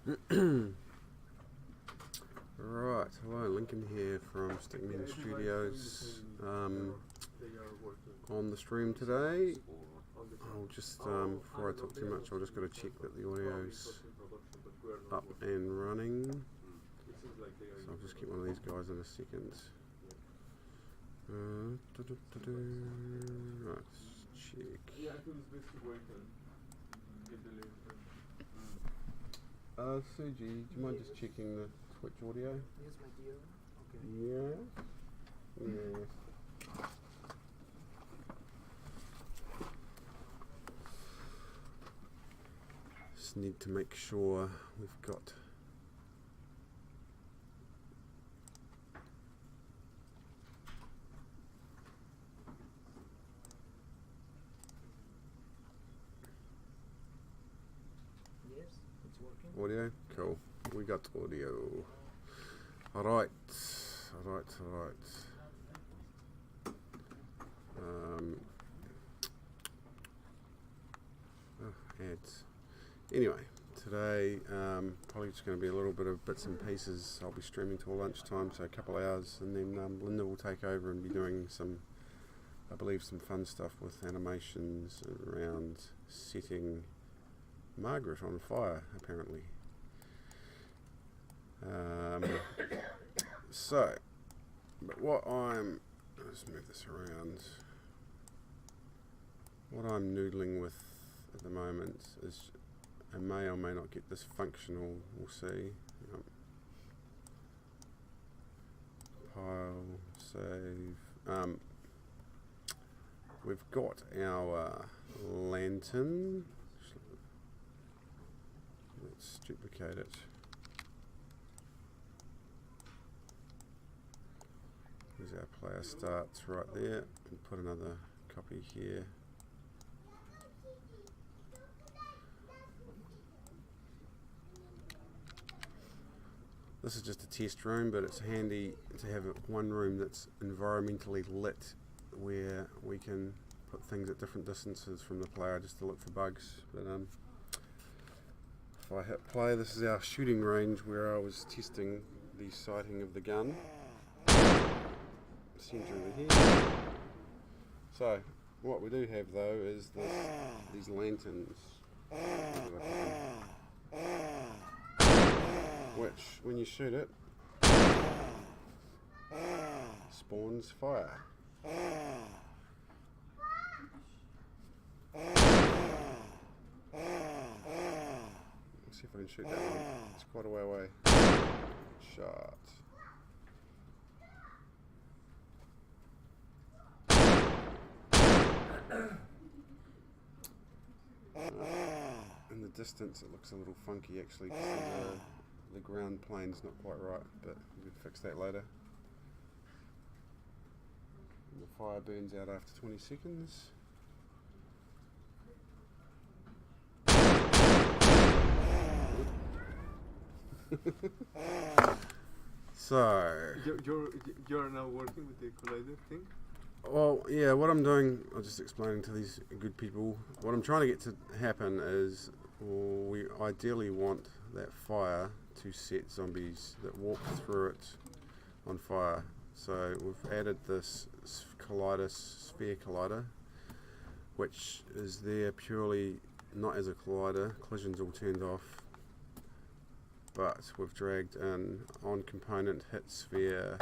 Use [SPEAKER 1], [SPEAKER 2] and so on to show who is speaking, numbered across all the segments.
[SPEAKER 1] Right, hello, Lincoln here from Stickman Studios. On the stream today, I'll just, before I talk too much, I'll just got to check that the audio's up and running. So I'll just get one of these guys in a second. Right, check. Suji, do you mind just checking the Twitch audio?
[SPEAKER 2] Yes, my dear. Okay.
[SPEAKER 1] Yeah. Yes. Just need to make sure we've got
[SPEAKER 2] Yes, it's working.
[SPEAKER 1] audio. Cool. We got audio. Alright. Ads. Anyway, today probably just going to be a little bit of bits and pieces. I'll be streaming till lunchtime, so a couple of hours, and then Linda will take over and be doing some, I believe, some fun stuff with animations around setting Margaret on fire, apparently. But let's move this around. What I'm noodling with at the moment is, I may or may not get this functional, we'll see. Pile, save. We've got our lantern. Let's duplicate it. Here's our player starts right there, and put another copy here. This is just a test room, but it's handy to have one room that's environmentally lit, where we can put things at different distances from the player just to look for bugs. But if I hit play, this is our shooting range where I was testing the sighting of the gun. Centre over here. So what we do have though is these lanterns, which when you shoot it spawns fire. Let's see if I can shoot that one. It's quite a way away. Shot. In the distance it looks a little funky actually, because the ground plane's not quite right, but we can fix that later. And the fire burns out after 20 seconds. So
[SPEAKER 3] you're now working with the collider thing?
[SPEAKER 1] Well, yeah, what I'm doing, I'm just explaining to these good people, what I'm trying to get to happen is, we ideally want that fire to set zombies that walk through it on fire. So we've added this sphere collider, which is there purely not as a collider, collision's all turned off, but we've dragged in on component hit sphere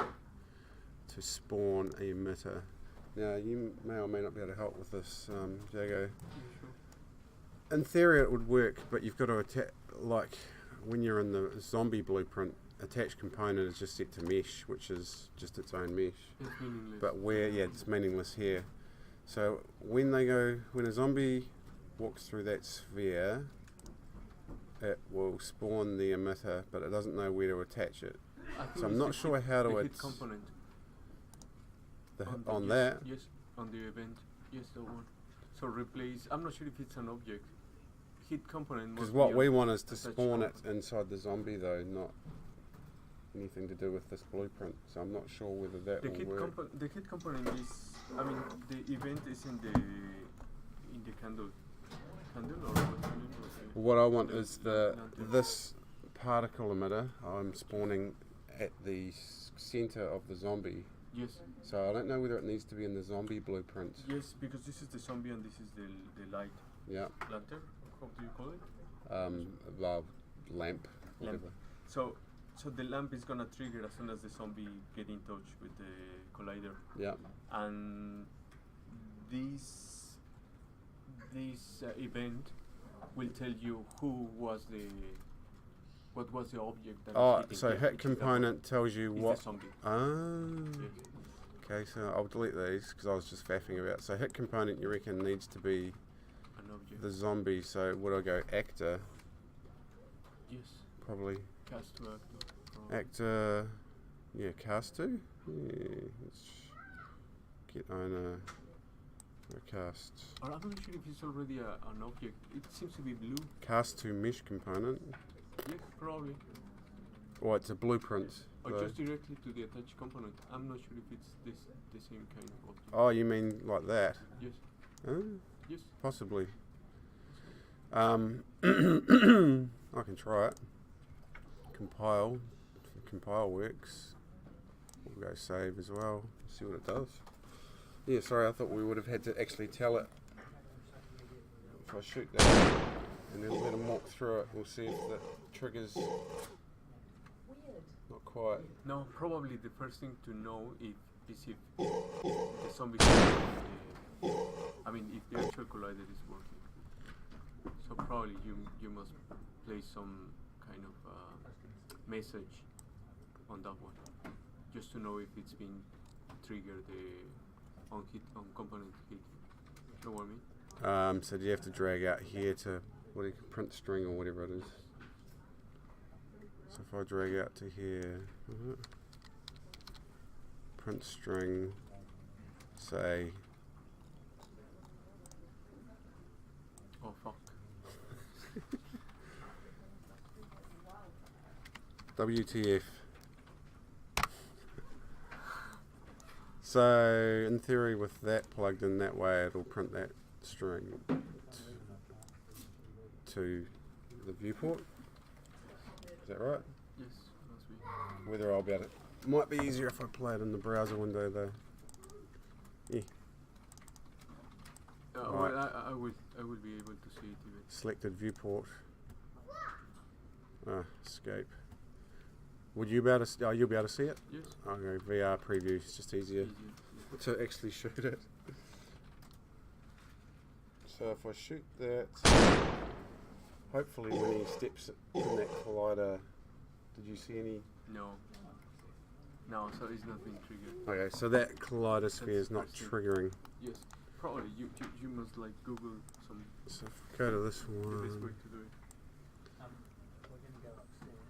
[SPEAKER 1] to spawn a emitter. Now you may or may not be able to help with this, Jago. In theory it would work, but you've got to attach, like when you're in the zombie blueprint, attached component is just set to mesh, which is just its own mesh.
[SPEAKER 3] It's meaningless.
[SPEAKER 1] But it's meaningless here. So when a zombie walks through that sphere, it will spawn the emitter, but it doesn't know where to attach it. So I'm not sure how to
[SPEAKER 3] hit component.
[SPEAKER 1] On that.
[SPEAKER 3] Yes, on the event. Yes, that one. So replace. I'm not sure if it's an object. Hit component.
[SPEAKER 1] Because what we want is to spawn it inside the zombie, though, not anything to do with this blueprint. So I'm not sure whether that will work.
[SPEAKER 3] The hit component is. I mean, the event is in the candle or what?
[SPEAKER 1] What I want is this particle emitter, I'm spawning at the center of the zombie.
[SPEAKER 3] Yes.
[SPEAKER 1] So I don't know whether it needs to be in the zombie blueprint.
[SPEAKER 3] Yes, because this is the zombie and this is the light
[SPEAKER 1] Yeah.
[SPEAKER 3] lantern. How do you call it?
[SPEAKER 1] Well, lamp. Whatever.
[SPEAKER 3] Lamp. So the lamp is gonna trigger as soon as the zombie get in touch with the collider,
[SPEAKER 1] Yeah.
[SPEAKER 3] and this event will tell you what was the object that
[SPEAKER 1] Oh,
[SPEAKER 3] is hitting
[SPEAKER 1] so
[SPEAKER 3] here,
[SPEAKER 1] hit
[SPEAKER 3] which is the
[SPEAKER 1] component tells you
[SPEAKER 3] is
[SPEAKER 1] what.
[SPEAKER 3] the zombie.
[SPEAKER 1] Ah.
[SPEAKER 3] Yes.
[SPEAKER 1] Okay, so I'll delete these because I was just faffing about. So hit component, you reckon needs to be
[SPEAKER 3] An object.
[SPEAKER 1] the zombie. So would I go actor?
[SPEAKER 3] Yes.
[SPEAKER 1] Probably
[SPEAKER 3] Cast to actor. From
[SPEAKER 1] actor. Yeah, cast to. Yeah, let's get owner. Cast.
[SPEAKER 3] Or I'm not sure if it's already an object. It seems to be blue.
[SPEAKER 1] Cast to mesh component.
[SPEAKER 3] Yes, probably.
[SPEAKER 1] Oh, it's a blueprint.
[SPEAKER 3] Or
[SPEAKER 1] though.
[SPEAKER 3] just directly to the attached component. I'm not sure if it's the same kind of object.
[SPEAKER 1] Oh, you mean like that?
[SPEAKER 3] Yes.
[SPEAKER 1] Oh,
[SPEAKER 3] Yes.
[SPEAKER 1] possibly. I can try it. Compile. Compile works. We'll go save as well. See what it does. Yeah, sorry, I thought we would have had to actually tell it. If I shoot that and then let them walk through it, we'll see if that triggers. Not quite.
[SPEAKER 3] No, probably the first thing to know is if the zombie if the actual collider is working. So probably you must place some kind of message on that one, just to know if it's been triggered on component hit. Know what I mean?
[SPEAKER 1] So do you have to drag out here to print string or whatever it is? So if I drag out to here, print string, say,
[SPEAKER 3] Oh fuck.
[SPEAKER 1] WTF. So in theory, with that plugged in that way, it'll print that string to the viewport. Is that right?
[SPEAKER 3] Yes, must be.
[SPEAKER 1] Whether I'll be able to, might be easier if I play it in the browser window though. Yeah. Right.
[SPEAKER 3] Well, I would be able to see it even.
[SPEAKER 1] Selected viewport. Escape. Would you be able to? You'll be able to see it.
[SPEAKER 3] Yes.
[SPEAKER 1] Okay, VR preview is just easier
[SPEAKER 3] Easier.
[SPEAKER 1] to actually shoot it. So if I shoot that, hopefully when he steps in that collider, did you see any?
[SPEAKER 3] No. No, so it's not being triggered.
[SPEAKER 1] Okay, so that collider sphere is not
[SPEAKER 3] That's the first
[SPEAKER 1] triggering.
[SPEAKER 3] Yes. Probably you must like Google some
[SPEAKER 1] So if I go to this
[SPEAKER 3] the best way
[SPEAKER 1] one,
[SPEAKER 3] to do it.
[SPEAKER 2] We're going to go upstairs.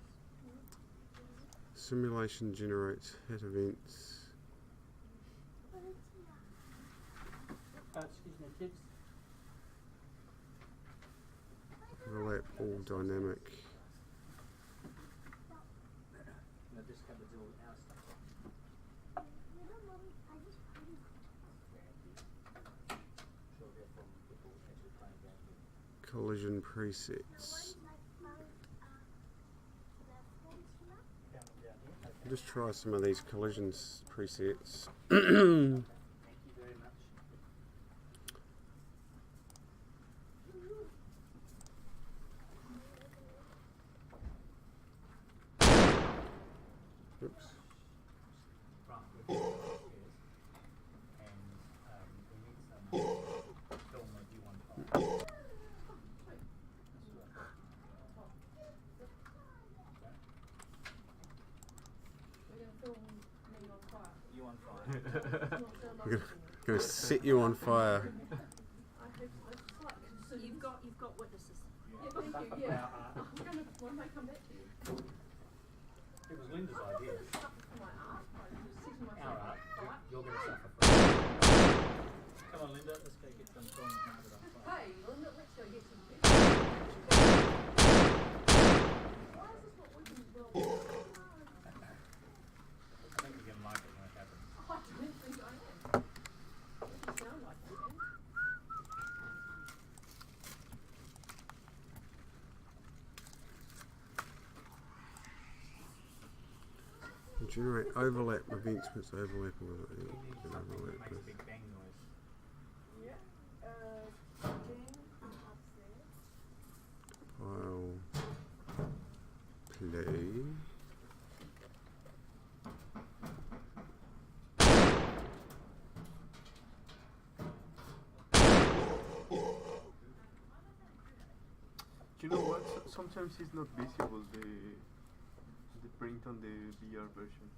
[SPEAKER 1] simulation generates hit events.
[SPEAKER 2] Excuse me, kids.
[SPEAKER 1] Overlap all dynamic.
[SPEAKER 2] No, this cupboard's all our stuff. Sure, they're from people actually playing games.
[SPEAKER 1] Collision presets.
[SPEAKER 2] Down here. Okay.
[SPEAKER 1] Just try some of these collisions presets.
[SPEAKER 2] Thank you very much.
[SPEAKER 1] Oops.
[SPEAKER 2] Right, we're going upstairs. And we need some film that you want to find. You on fire.
[SPEAKER 1] I'm gonna set you on fire.
[SPEAKER 4] You've got witnesses.
[SPEAKER 2] Thank you, yeah.
[SPEAKER 4] When I come back to you.
[SPEAKER 2] It was Linda's idea.
[SPEAKER 4] My art,
[SPEAKER 2] Our art. You're going to suffer for it. Come on, Linda. Let's go get some film and have it on fire.
[SPEAKER 4] Hey, Linda, let's go get some food. Why is this not working as well?
[SPEAKER 2] I think you're going to like it when it happens.
[SPEAKER 4] I don't think I am. Doesn't sound like I am.
[SPEAKER 1] Generate overlap events with overlapping with it.
[SPEAKER 2] You
[SPEAKER 1] Yeah,
[SPEAKER 2] need
[SPEAKER 1] can
[SPEAKER 2] something
[SPEAKER 1] overlap
[SPEAKER 2] that makes a
[SPEAKER 1] with.
[SPEAKER 2] big bang noise.
[SPEAKER 4] Yeah. Cooking upstairs.
[SPEAKER 1] File. Play.
[SPEAKER 3] Do you know what? Sometimes it's not visible the print on the VR version.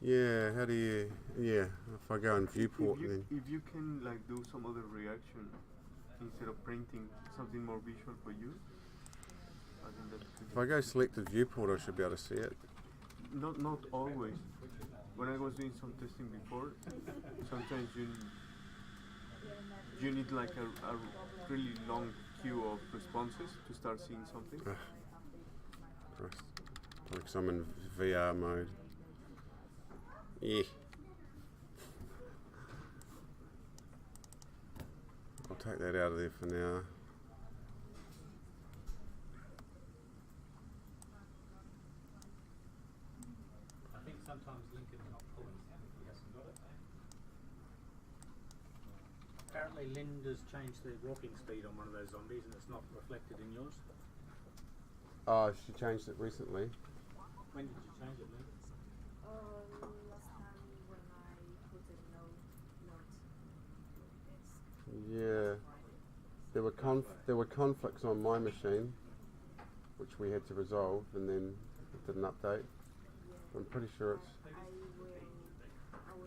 [SPEAKER 1] Yeah, how do you? Yeah, if I go in viewport, then
[SPEAKER 3] If you can like do some other reaction instead of printing something more visual for you, I think that could
[SPEAKER 1] if I go selected viewport, I should be able to see it.
[SPEAKER 3] not always. When I was doing some testing before, sometimes you need like a really long queue of responses to start seeing something.
[SPEAKER 1] Christ. Like I'm in VR mode. Yeah. I'll take that out of there for now.
[SPEAKER 2] I think sometimes Lincoln's not pulling if he hasn't got it. Apparently Linda's changed the walking speed on one of those zombies and it's not reflected in yours.
[SPEAKER 1] Oh, she changed it recently.
[SPEAKER 2] When did you change it, Linda?
[SPEAKER 4] Last time when I put a note.
[SPEAKER 1] Yeah. There were conflicts on my machine, which we had to resolve, and then it didn't update. I'm pretty sure it's.
[SPEAKER 4] I will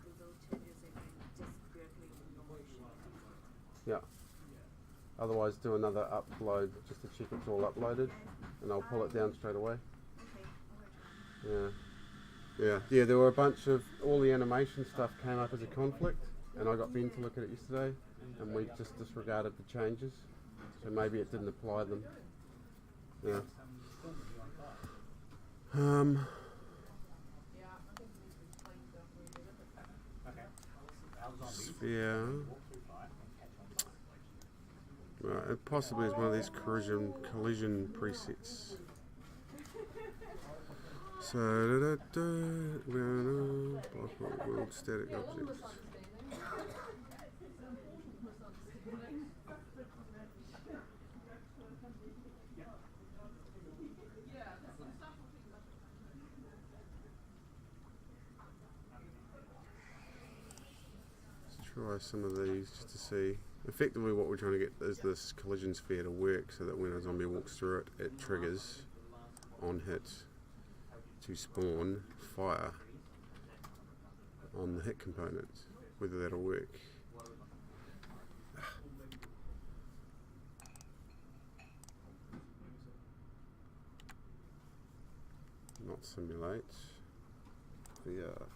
[SPEAKER 4] do those changes and just directly in the machine.
[SPEAKER 1] Yeah. Otherwise, do another upload just to check it's all uploaded, and I'll pull it down straight away.
[SPEAKER 4] Okay.
[SPEAKER 1] Yeah. There were a bunch of all the animation stuff came up as a conflict, and I got Ben to look at it yesterday, and we just disregarded the changes, so maybe it didn't apply them. Yeah.
[SPEAKER 2] Okay. Our zombies
[SPEAKER 1] Sphere.
[SPEAKER 2] walk through fire and catch on fire.
[SPEAKER 1] Right, it possibly is one of these collision presets. So, world static objects. Let's try some of these just to see. Effectively what we're trying to get is this collision sphere to work so that when a zombie walks through it, it triggers on hit to spawn fire on the hit component. Whether that'll work. Not simulate. VR.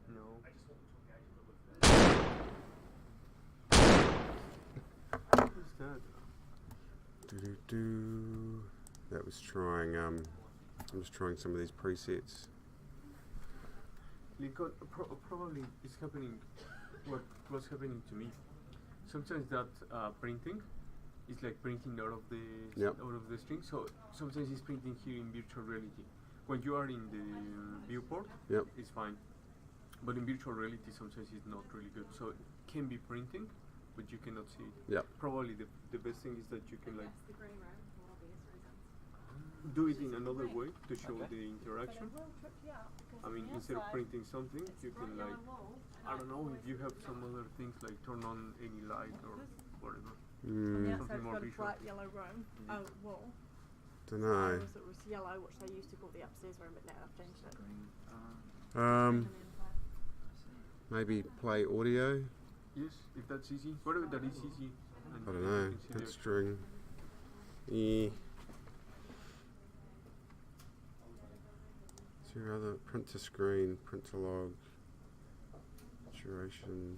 [SPEAKER 3] No. What's that?
[SPEAKER 1] That was trying. I'm just trying some of these presets.
[SPEAKER 3] Lincoln, probably it's happening. What was happening to me? Sometimes that printing is like printing out of the
[SPEAKER 1] Yep.
[SPEAKER 3] out of the string. So sometimes it's printing here in virtual reality. When you are in the viewport,
[SPEAKER 1] Yep.
[SPEAKER 3] it's fine. But in virtual reality, sometimes it's not really good. So it can be printing, but you cannot see it.
[SPEAKER 1] Yep.
[SPEAKER 3] Probably the best thing is that you can like
[SPEAKER 4] That's the green room for obvious reasons.
[SPEAKER 3] do it in another way to show the interaction.
[SPEAKER 4] But it will trip you out because
[SPEAKER 3] I
[SPEAKER 4] on
[SPEAKER 3] mean,
[SPEAKER 4] the
[SPEAKER 3] instead of
[SPEAKER 4] outside,
[SPEAKER 3] printing something,
[SPEAKER 4] it's
[SPEAKER 3] you can
[SPEAKER 4] bright
[SPEAKER 3] like,
[SPEAKER 4] yellow wall, and
[SPEAKER 3] I don't know,
[SPEAKER 4] always-
[SPEAKER 3] if you have some other things like turn on any light or whatever.
[SPEAKER 4] On the
[SPEAKER 1] Mm,
[SPEAKER 4] outside,
[SPEAKER 3] Something
[SPEAKER 4] it's
[SPEAKER 3] more
[SPEAKER 4] got a
[SPEAKER 3] visual.
[SPEAKER 4] bright yellow room, wall.
[SPEAKER 1] dunno.
[SPEAKER 4] It was yellow, which they used to call the upstairs room, but now I've changed it.
[SPEAKER 1] Um,
[SPEAKER 4] And then, like,
[SPEAKER 1] maybe play audio.
[SPEAKER 3] Yes, if that's easy. Whatever that is easy. And
[SPEAKER 1] I don't
[SPEAKER 3] you
[SPEAKER 1] know.
[SPEAKER 3] can see
[SPEAKER 1] Hit
[SPEAKER 3] the-
[SPEAKER 1] string. Yeah. Is there other print to screen, print to log, duration?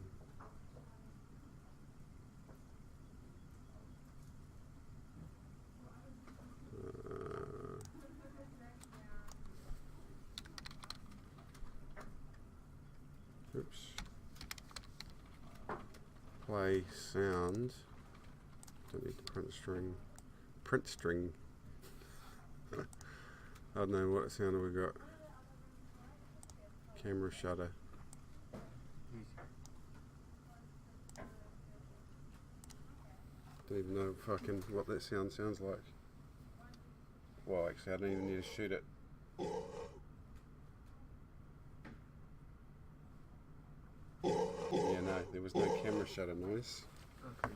[SPEAKER 1] Oops. Play sound. Don't need the print string. Print string. I don't know what sound have we got. Camera shutter.
[SPEAKER 3] Easy.
[SPEAKER 1] Don't even know fucking what that sound sounds like. Well, actually, I don't even need to shoot it. Yeah, no, there was no camera shutter noise.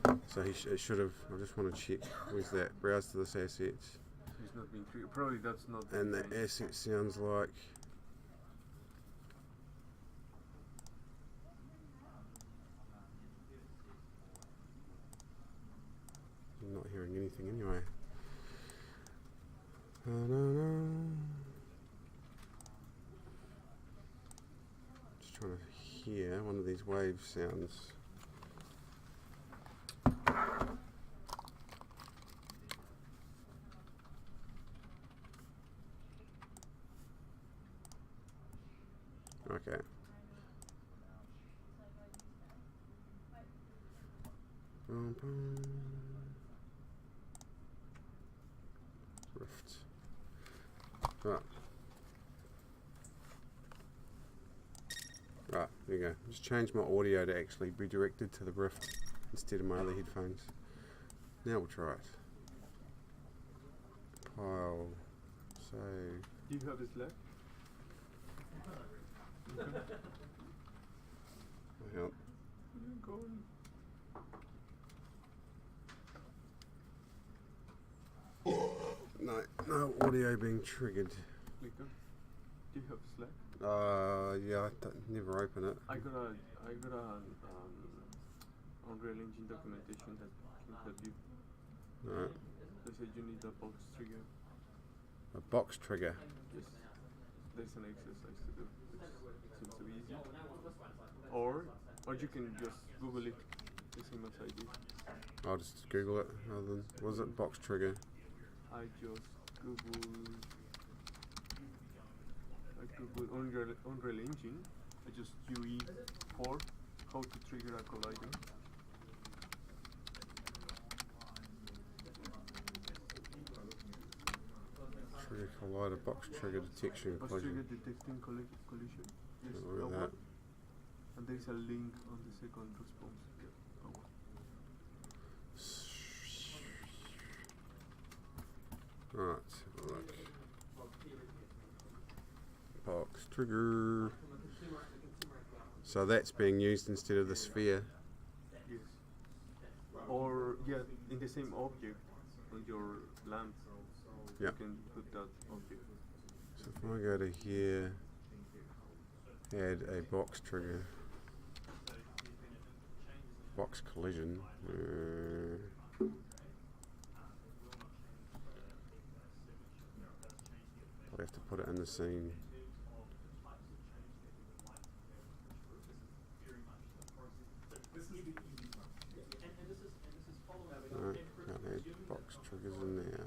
[SPEAKER 3] Okay.
[SPEAKER 1] So it should have. I just want to check. Where's that? Browse to this assets.
[SPEAKER 3] It's not being triggered. Probably that's not.
[SPEAKER 1] And the
[SPEAKER 3] thing.
[SPEAKER 1] asset sounds like. I'm not hearing anything anyway. Just trying to hear one of these wave sounds. Okay. Rift. Right. Right, there you go. Just change my audio to actually be directed to the Rift instead of my other headphones. Now we'll try it. Pile. Save.
[SPEAKER 3] Do you have a Slack?
[SPEAKER 1] Help.
[SPEAKER 3] Go on.
[SPEAKER 1] No audio being triggered.
[SPEAKER 3] Clicker. Do you have Slack?
[SPEAKER 1] Yeah, never open it.
[SPEAKER 3] I got a Unreal Engine documentation that can help you.
[SPEAKER 1] Alright.
[SPEAKER 3] They said you need a box trigger.
[SPEAKER 1] A box trigger.
[SPEAKER 3] Yes. There's an exercise to do. It seems to be easy. Or you can just Google it. The same as I did.
[SPEAKER 1] I'll just Google it rather than. Was it box trigger?
[SPEAKER 3] I just Googled Unreal Engine. I just UE4 how to trigger a collider.
[SPEAKER 1] Trigger collider, box trigger detection
[SPEAKER 3] Box
[SPEAKER 1] collision.
[SPEAKER 3] trigger detecting collision. Yes,
[SPEAKER 1] Look
[SPEAKER 3] that
[SPEAKER 1] at that.
[SPEAKER 3] one. And there is a link on the second response.
[SPEAKER 1] Right, have a look. Box trigger. So that's being used instead of the sphere.
[SPEAKER 3] Yes. Or yeah, in the same object on your lamp.
[SPEAKER 1] Yeah.
[SPEAKER 3] You can put that object.
[SPEAKER 1] So if I go to here, add a box trigger. Box collision. I have to put it in the scene. No, can't add box triggers in there.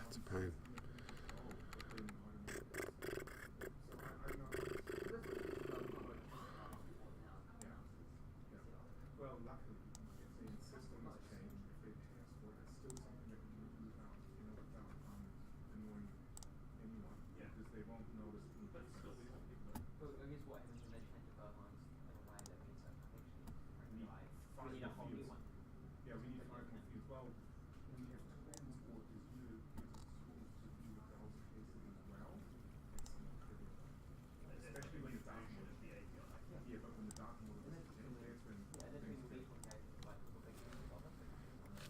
[SPEAKER 1] It's a pain.
[SPEAKER 5] they won't notice the
[SPEAKER 2] But still, we want people to.
[SPEAKER 6] So I guess what happens when they change the guidelines in a way that means that actually
[SPEAKER 5] We need
[SPEAKER 6] we need a whole new
[SPEAKER 5] fields.
[SPEAKER 6] one.
[SPEAKER 5] Yeah, we need 5 more fields. Well, when we have two ends or this unit gives us tools to do the browser casing as well, it's not trivial. Especially when the dark mode is
[SPEAKER 2] the API.
[SPEAKER 5] yeah, but when the dark mode is
[SPEAKER 6] And that's
[SPEAKER 5] changed,
[SPEAKER 6] when
[SPEAKER 5] that's when
[SPEAKER 6] yeah, that's when
[SPEAKER 5] things
[SPEAKER 6] you'll be
[SPEAKER 5] get
[SPEAKER 6] complicated, like with the big things of it.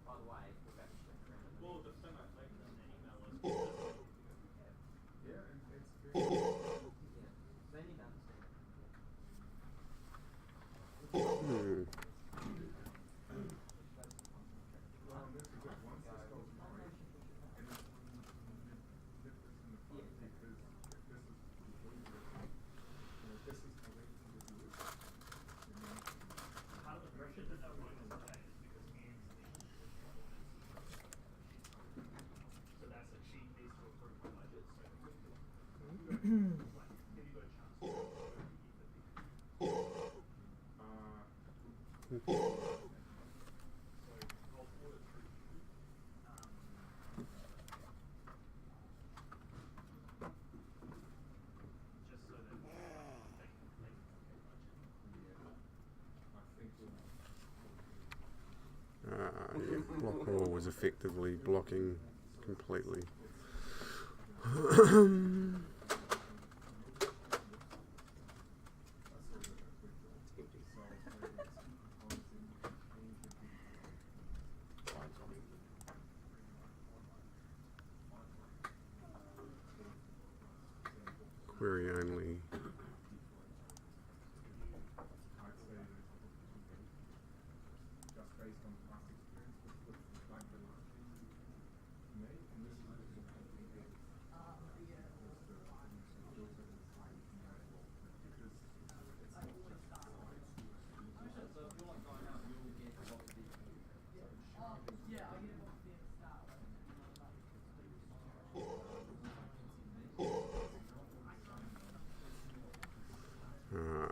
[SPEAKER 6] By the way, we're back to the
[SPEAKER 2] Well, the thing I typed in the email was
[SPEAKER 5] yeah, and it's very
[SPEAKER 6] yeah. They need to understand it.
[SPEAKER 1] Hmm.
[SPEAKER 5] well, this is it. Once this goes right, and it's nip this in the front because if this is behavior, this is how they can do it. And then
[SPEAKER 2] part of the pressure that they're running is today is because Ian's so that's a chief needs to approve my budget. So like, have you got a chance to so I'll forward it through to you. Just so that they can
[SPEAKER 5] I think we'll
[SPEAKER 1] Block all was effectively blocking completely. Query only.
[SPEAKER 5] I'd say that just based on past experience with like the last thing you made, and this is just more complicated. Because the filter is high compatible because it's not just slides.
[SPEAKER 6] So if you're like going out, you'll get lots of these.
[SPEAKER 1] Alright.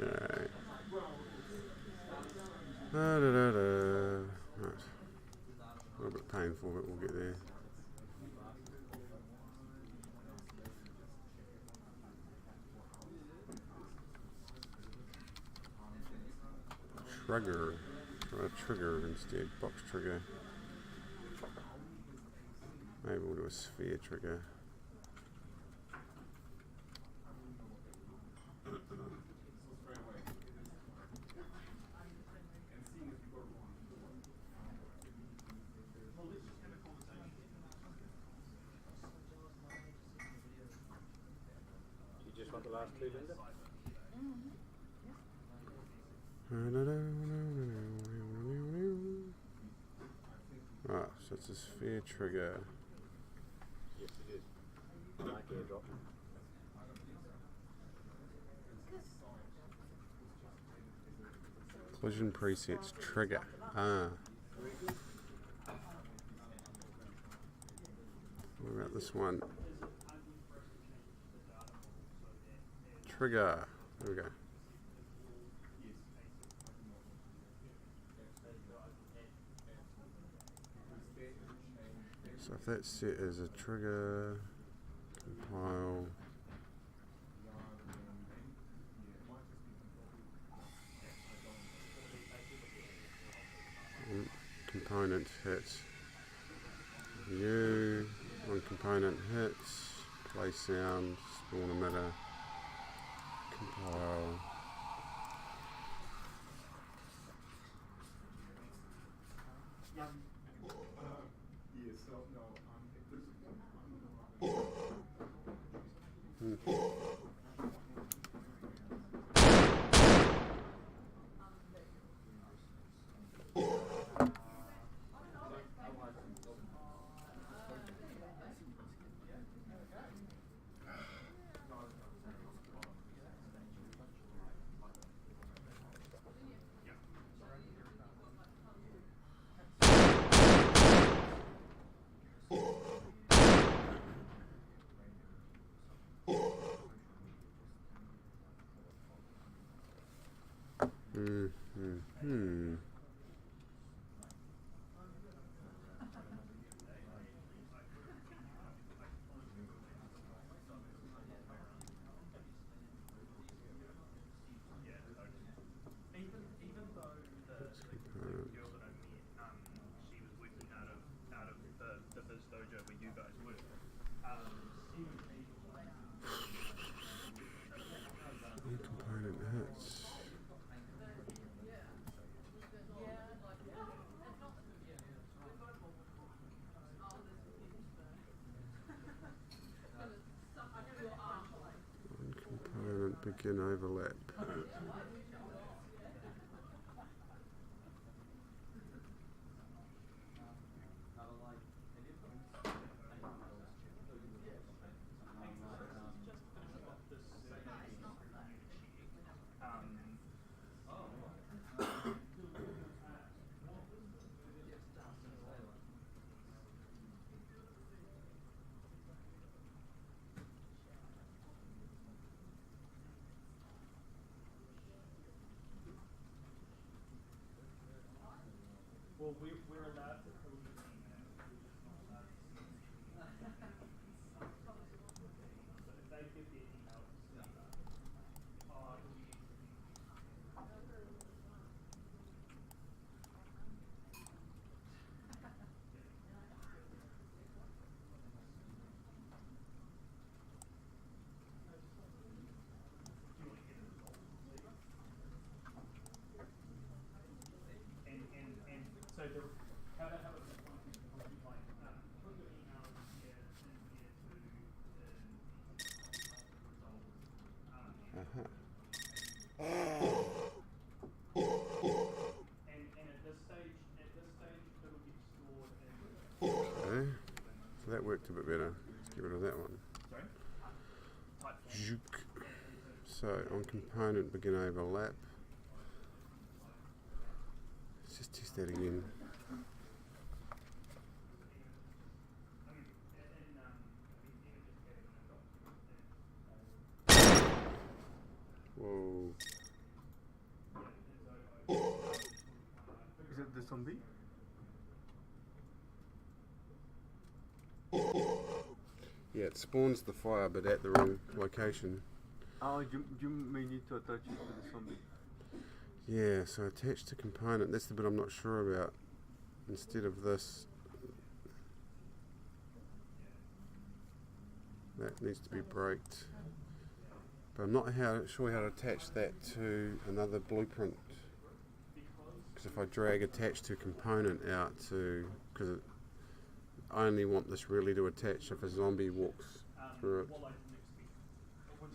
[SPEAKER 1] Okay. Da-da-da-da. Right. A little bit painful, but we'll get there. Trigger. Try a trigger instead. Box trigger. Maybe we'll do a sphere trigger.
[SPEAKER 7] You just want the last two, Linda?
[SPEAKER 1] Right, so it's a sphere trigger.
[SPEAKER 7] Yes, it is. Like airdrop.
[SPEAKER 1] Collision presets trigger. Ah. What about this one? Trigger. There we go. So if that's set as a trigger, compile. Component hits. View. One component hits. Play sound. Spawn emitter. Compile.
[SPEAKER 5] Yeah, so no,
[SPEAKER 2] Even though the girl that I met, she was working out of the Biz Dojo where you guys work.
[SPEAKER 1] Component hits. One component begin overlap.
[SPEAKER 2] Well, we're allowed to fill the email. We're just not allowed to see it. So if they give their email to Steve, and so the how about this one? Like, put your email here to and at this stage it'll get stored in.
[SPEAKER 1] Okay. So that worked a bit better. Let's get rid of that one.
[SPEAKER 2] Sorry? Type form.
[SPEAKER 1] Zook. So on component begin overlap. Let's just test that again. Whoa.
[SPEAKER 3] Is it the zombie?
[SPEAKER 1] Yeah, it spawns the fire but at the wrong location.
[SPEAKER 3] Oh, you may need to attach it to the zombie.
[SPEAKER 1] Yeah, so attach to component, that's the bit I'm not sure about. Instead of this, that needs to be braked. But I'm not sure how to attach that to another blueprint. Because if I drag attach to component out to, because I only want this really to attach if a zombie walks through it.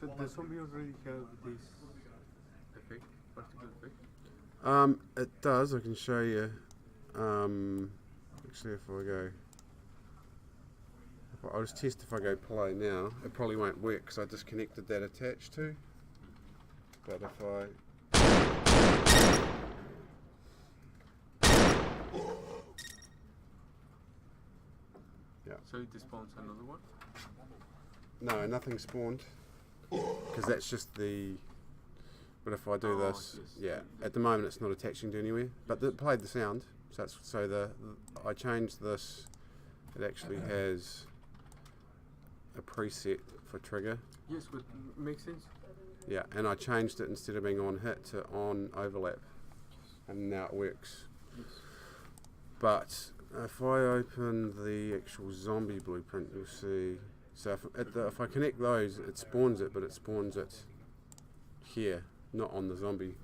[SPEAKER 3] So the zombie already have this effect, particle effect?
[SPEAKER 1] It does, I can show you. Actually if I go, I'll just test if I go play now. It probably won't work because I disconnected that attach to. But if I
[SPEAKER 3] So it spawns another one?
[SPEAKER 1] no, nothing spawned because that's just the. But if I do
[SPEAKER 3] Oh,
[SPEAKER 1] this,
[SPEAKER 3] yes.
[SPEAKER 1] yeah, at the moment it's not attaching to anywhere. But it played the sound, so that's I changed this. It actually has a preset for trigger.
[SPEAKER 3] Yes, but makes sense.
[SPEAKER 1] Yeah, and I changed it instead of being on hit to on overlap, and now it works.
[SPEAKER 3] Yes.
[SPEAKER 1] But if I open the actual zombie blueprint, you'll see. So if I connect those, it spawns it, but it spawns it here, not on the zombie.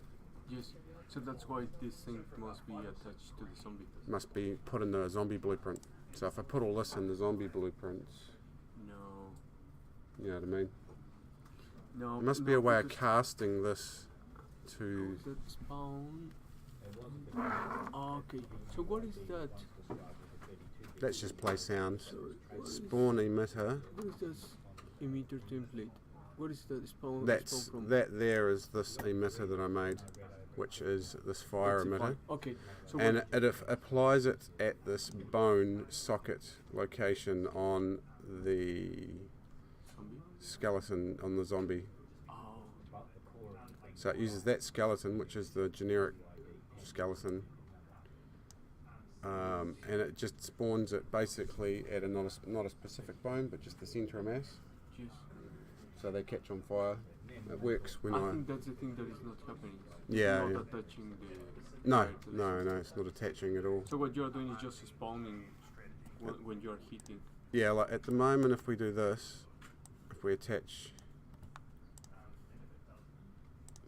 [SPEAKER 3] Yes. So that's why this thing must be attached to the zombie.
[SPEAKER 1] It must be put in the zombie blueprint. So if I put all this in the zombie blueprints,
[SPEAKER 3] No.
[SPEAKER 1] you know what I mean?
[SPEAKER 3] No.
[SPEAKER 1] There must be a way of casting this to.
[SPEAKER 3] That spawn. Okay. So what is that?
[SPEAKER 1] Let's just play sound. Spawn emitter.
[SPEAKER 3] What is this emitter template? What is the spawn?
[SPEAKER 1] That's
[SPEAKER 3] spawn from?
[SPEAKER 1] that there is this emitter that I made, which is this fire
[SPEAKER 3] That's a
[SPEAKER 1] emitter.
[SPEAKER 3] fire. Okay. So
[SPEAKER 1] And
[SPEAKER 3] what,
[SPEAKER 1] it applies it at this bone socket location on the
[SPEAKER 3] zombie?
[SPEAKER 1] skeleton on the zombie.
[SPEAKER 3] Oh.
[SPEAKER 1] So it uses that skeleton, which is the generic skeleton, and it just spawns it basically at not a specific bone, but just the centre of mass.
[SPEAKER 3] Yes.
[SPEAKER 1] So they catch on fire. It works when
[SPEAKER 3] I think that's the thing that is not happening.
[SPEAKER 1] Yeah,
[SPEAKER 3] It's
[SPEAKER 1] yeah.
[SPEAKER 3] not attaching the
[SPEAKER 1] No,
[SPEAKER 3] fire to the
[SPEAKER 1] no,
[SPEAKER 3] system.
[SPEAKER 1] no, it's not attaching at all.
[SPEAKER 3] So what you are doing is just spawning when you are heating.
[SPEAKER 1] Yeah, like at the moment, if we do this, if we attach,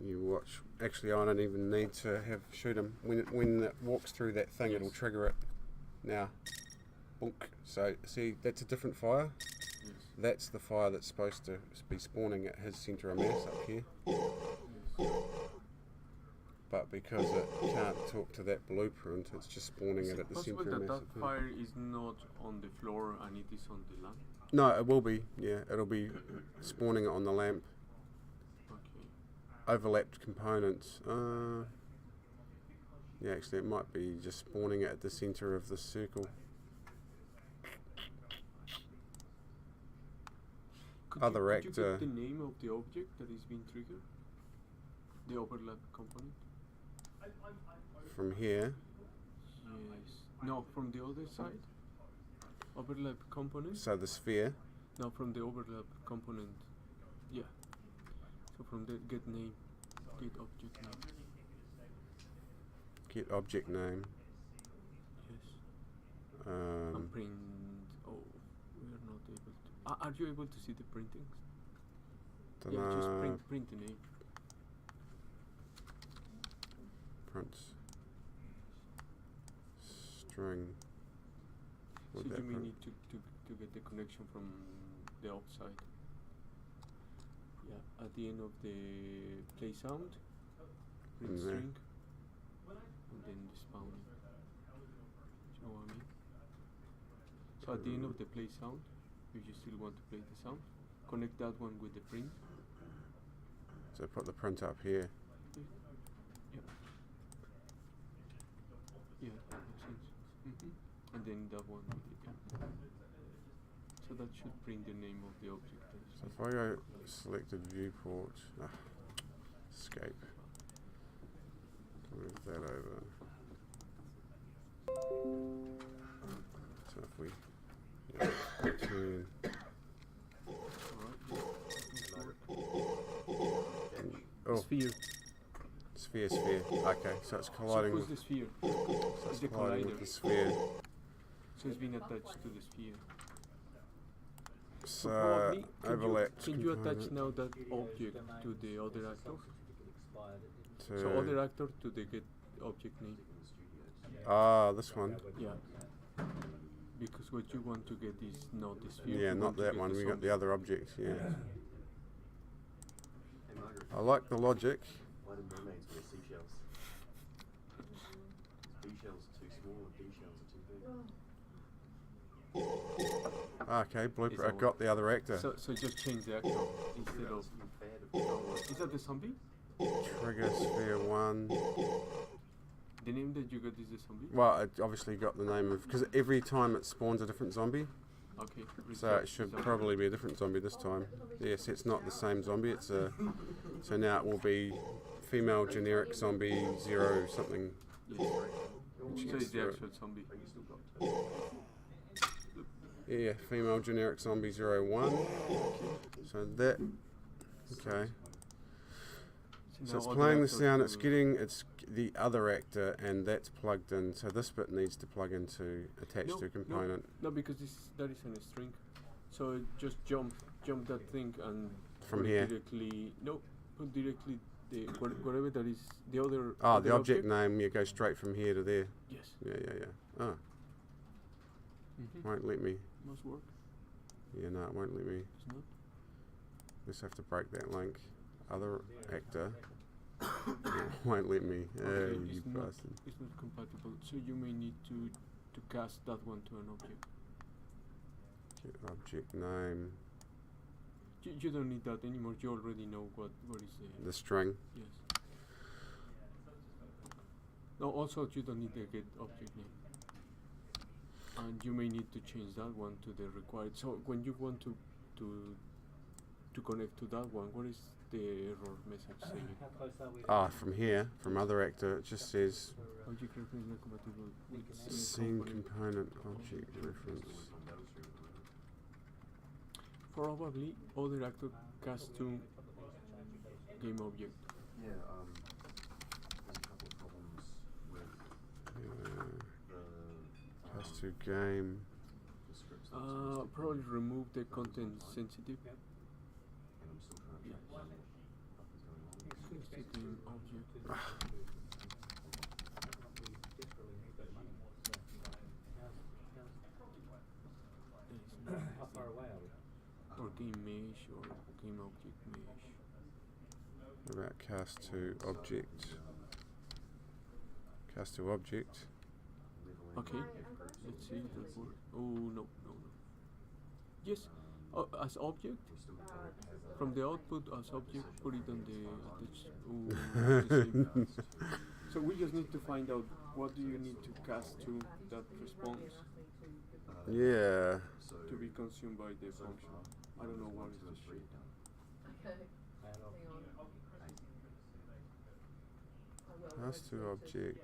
[SPEAKER 1] you watch. Actually, I don't even need to shoot him. When it walks through that thing, it'll
[SPEAKER 3] Yes.
[SPEAKER 1] trigger it. Now, bonk. So see, that's a different fire.
[SPEAKER 3] Yes.
[SPEAKER 1] That's the fire that's supposed to be spawning at his centre of mass up here. But because it can't talk to that blueprint, it's just spawning
[SPEAKER 3] Is
[SPEAKER 1] it
[SPEAKER 3] it
[SPEAKER 1] at the
[SPEAKER 3] possible
[SPEAKER 1] centre of
[SPEAKER 3] that
[SPEAKER 1] mass.
[SPEAKER 3] that
[SPEAKER 1] up here.
[SPEAKER 3] fire is not on the floor and it is on the lamp?
[SPEAKER 1] No, it will be. Yeah, it'll be spawning it on the lamp.
[SPEAKER 3] Okay.
[SPEAKER 1] Overlapped components. Yeah, actually, it might be just spawning it at the centre of the circle.
[SPEAKER 3] Could
[SPEAKER 1] Other
[SPEAKER 3] you, could you
[SPEAKER 1] actor.
[SPEAKER 3] get the name of the object that is being triggered? The overlap component?
[SPEAKER 1] From here,
[SPEAKER 3] Yes. No, from the other side? Overlap component?
[SPEAKER 1] so the sphere.
[SPEAKER 3] No, from the overlap component. Yeah. So from the get name, get object name.
[SPEAKER 1] Get object name.
[SPEAKER 3] Yes. And print. Oh, we are not able to. Are you able to see the printings? Yeah, just print the name.
[SPEAKER 1] Print string.
[SPEAKER 3] So
[SPEAKER 1] Would
[SPEAKER 3] you
[SPEAKER 1] that
[SPEAKER 3] may
[SPEAKER 1] print?
[SPEAKER 3] need to get the connection from the outside. Yeah, at the end of the play sound, print
[SPEAKER 1] From there.
[SPEAKER 3] string, and then the spawning. Do you know what I mean? So at the end of the play sound, if you still want to play the sound, connect that one with the print.
[SPEAKER 1] So put the print up here.
[SPEAKER 3] Yeah, that makes sense. And then that one with it, yeah. So that should print the name of the object. that is
[SPEAKER 1] So if I go selected viewport, escape, move that over. So if we turn, oh,
[SPEAKER 3] Sphere.
[SPEAKER 1] sphere. Okay, so it's
[SPEAKER 3] So
[SPEAKER 1] colliding
[SPEAKER 3] who's
[SPEAKER 1] with,
[SPEAKER 3] the sphere?
[SPEAKER 1] so it's
[SPEAKER 3] It's the
[SPEAKER 1] colliding
[SPEAKER 3] collider.
[SPEAKER 1] with the sphere.
[SPEAKER 3] So it's been attached to the sphere.
[SPEAKER 1] So
[SPEAKER 3] probably
[SPEAKER 1] overlapped
[SPEAKER 3] can you attach
[SPEAKER 1] component
[SPEAKER 3] now that object to the other actor?
[SPEAKER 1] to,
[SPEAKER 3] So other actor to the get object name.
[SPEAKER 1] this one.
[SPEAKER 3] Yeah. Because what you want to get is not the sphere.
[SPEAKER 1] Yeah,
[SPEAKER 3] you
[SPEAKER 1] not
[SPEAKER 3] want to
[SPEAKER 1] that
[SPEAKER 3] get
[SPEAKER 1] one.
[SPEAKER 3] the
[SPEAKER 1] We got
[SPEAKER 3] zombie.
[SPEAKER 1] the other objects. Yeah. I like the logic.
[SPEAKER 7] Why do mermaids wear seashells? B shells are too small and D shells are too big.
[SPEAKER 1] Okay,
[SPEAKER 3] Is
[SPEAKER 1] blueprint.
[SPEAKER 3] that
[SPEAKER 1] I got the other actor.
[SPEAKER 3] So just change the actor instead of. Is that the zombie?
[SPEAKER 1] Trigger sphere 1.
[SPEAKER 3] The name that you got is the zombie?
[SPEAKER 1] Well, I obviously got the name of, because every time it spawns a different zombie,
[SPEAKER 3] Okay.
[SPEAKER 1] so
[SPEAKER 3] reset
[SPEAKER 1] it should
[SPEAKER 3] zombie.
[SPEAKER 1] probably be a different zombie this time. Yes, it's not the same zombie. It's a. So now it will be female generic zombie 0 something.
[SPEAKER 3] Yes.
[SPEAKER 1] Which
[SPEAKER 3] So
[SPEAKER 1] gets
[SPEAKER 3] it's the
[SPEAKER 1] through it.
[SPEAKER 3] actual zombie.
[SPEAKER 1] Yeah, female generic zombie 01. So that. Okay. So
[SPEAKER 3] now
[SPEAKER 1] it's
[SPEAKER 3] other
[SPEAKER 1] playing the
[SPEAKER 3] actor
[SPEAKER 1] sound. It's
[SPEAKER 3] to-
[SPEAKER 1] getting the other actor, and that's plugged in. So this bit needs to plug into attach
[SPEAKER 3] No,
[SPEAKER 1] to component
[SPEAKER 3] No, because that is in a string. So just jump that thing and
[SPEAKER 1] from
[SPEAKER 3] put
[SPEAKER 1] here.
[SPEAKER 3] directly. No, put directly the whatever that is the other.
[SPEAKER 1] Oh,
[SPEAKER 3] other
[SPEAKER 1] the object name. You go straight from here to there.
[SPEAKER 3] Yes.
[SPEAKER 1] Yeah. Oh,
[SPEAKER 3] Mm-hmm.
[SPEAKER 1] won't let me.
[SPEAKER 3] Must work.
[SPEAKER 1] Yeah, no, it won't let me.
[SPEAKER 3] It's not.
[SPEAKER 1] Let's have to break that link. Other actor. Won't let me.
[SPEAKER 3] Okay,
[SPEAKER 1] You
[SPEAKER 3] it's not.
[SPEAKER 1] bastard.
[SPEAKER 3] It's not compatible. So you may need to cast that one to an object.
[SPEAKER 1] Get object name.
[SPEAKER 3] You don't need that anymore. You already know what is the
[SPEAKER 1] The string.
[SPEAKER 3] yes. No, also you don't need the get object name. And you may need to change that one to the required. So when you want to connect to that one, what is the error message saying?
[SPEAKER 2] How close are we?
[SPEAKER 1] Ah, from here, from other actor, it just says
[SPEAKER 3] Object reference not compatible with
[SPEAKER 1] scene component object reference.
[SPEAKER 3] Probably other actor cast to game object.
[SPEAKER 7] Yeah, there's a couple of problems with
[SPEAKER 1] Cast to game.
[SPEAKER 7] the scripts. that
[SPEAKER 3] Probably remove the content sensitive.
[SPEAKER 7] and I'm still trying to track down what is going on.
[SPEAKER 3] Switch to game object.
[SPEAKER 2] How far away are we?
[SPEAKER 3] Or game mesh or game object mesh.
[SPEAKER 1] What about cast to object? Cast to object.
[SPEAKER 3] Okay, let's see that work. Oh no. Yes, as object. From the output as object, put it on the attached. So we just need to find out what do you need to cast to that response
[SPEAKER 1] Yeah.
[SPEAKER 3] to be consumed by the function. I don't know what is the shape.
[SPEAKER 1] Cast to object.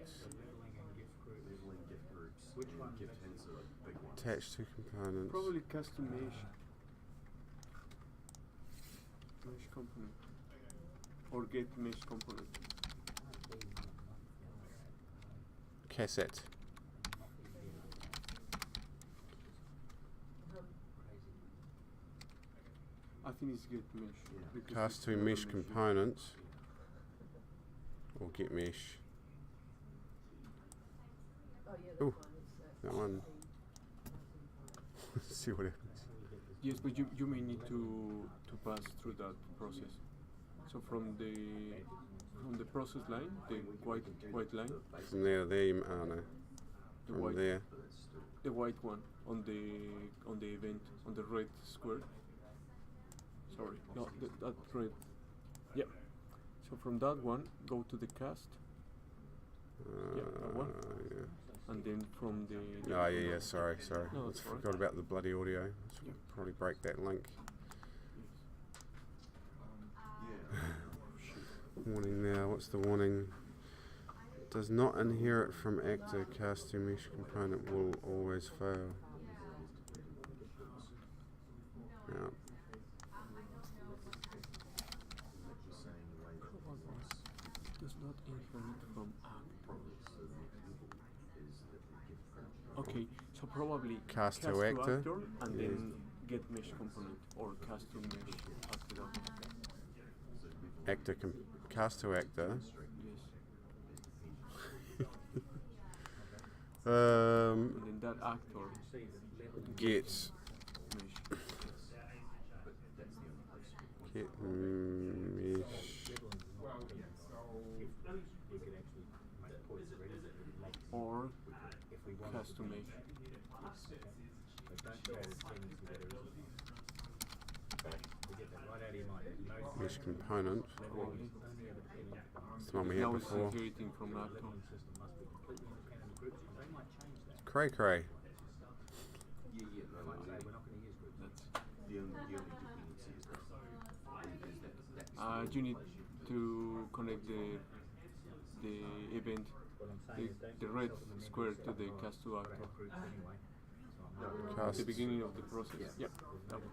[SPEAKER 7] Labeling gift groups.
[SPEAKER 2] Which
[SPEAKER 7] and
[SPEAKER 2] one?
[SPEAKER 7] gift hints are like big ones.
[SPEAKER 1] Attached to components.
[SPEAKER 3] Probably custom mesh component or get mesh component.
[SPEAKER 1] Cassette.
[SPEAKER 3] I think it's get mesh.
[SPEAKER 7] Yeah.
[SPEAKER 3] because
[SPEAKER 1] Cast
[SPEAKER 3] it's
[SPEAKER 1] to
[SPEAKER 3] another
[SPEAKER 1] mesh
[SPEAKER 3] mesh.
[SPEAKER 1] components. Or get mesh. Ooh, that one. Let's see what happens.
[SPEAKER 3] Yes, but you may need to pass through that process. So from the process line, the white line,
[SPEAKER 1] From there to there, oh no.
[SPEAKER 3] the
[SPEAKER 1] From
[SPEAKER 3] white
[SPEAKER 1] there.
[SPEAKER 3] the white one on the event on the red square. Sorry, no, that red. Yeah. So from that one, go to the cast, Yeah, that one.
[SPEAKER 1] Yeah.
[SPEAKER 3] and then from the.
[SPEAKER 1] Oh yeah, sorry.
[SPEAKER 3] No,
[SPEAKER 1] I
[SPEAKER 3] that's all right.
[SPEAKER 1] forgot about the bloody audio. Should probably break that link. Warning now, what's the warning? Does not inherit from actor, cast to mesh component will always fail. Yeah.
[SPEAKER 3] Does not inherit from actor. Okay, so probably
[SPEAKER 1] Cast to actor?
[SPEAKER 3] and
[SPEAKER 1] Yeah.
[SPEAKER 3] then get mesh component or cast to mesh after that.
[SPEAKER 1] Actor cast to actor.
[SPEAKER 3] Yes.
[SPEAKER 1] Um,
[SPEAKER 3] And then that actor
[SPEAKER 1] get
[SPEAKER 3] mesh.
[SPEAKER 1] get mesh
[SPEAKER 3] Or cast to mesh.
[SPEAKER 1] mesh component.
[SPEAKER 3] Probably.
[SPEAKER 1] It's the one we had
[SPEAKER 3] Now it's
[SPEAKER 1] before.
[SPEAKER 3] inheriting from actor.
[SPEAKER 1] Cray cray.
[SPEAKER 7] Yeah, no,
[SPEAKER 3] That's
[SPEAKER 7] the only dependency is that
[SPEAKER 3] you need to connect the event, the red square to the cast to actor at
[SPEAKER 1] Cast.
[SPEAKER 3] the beginning of the process. Yep.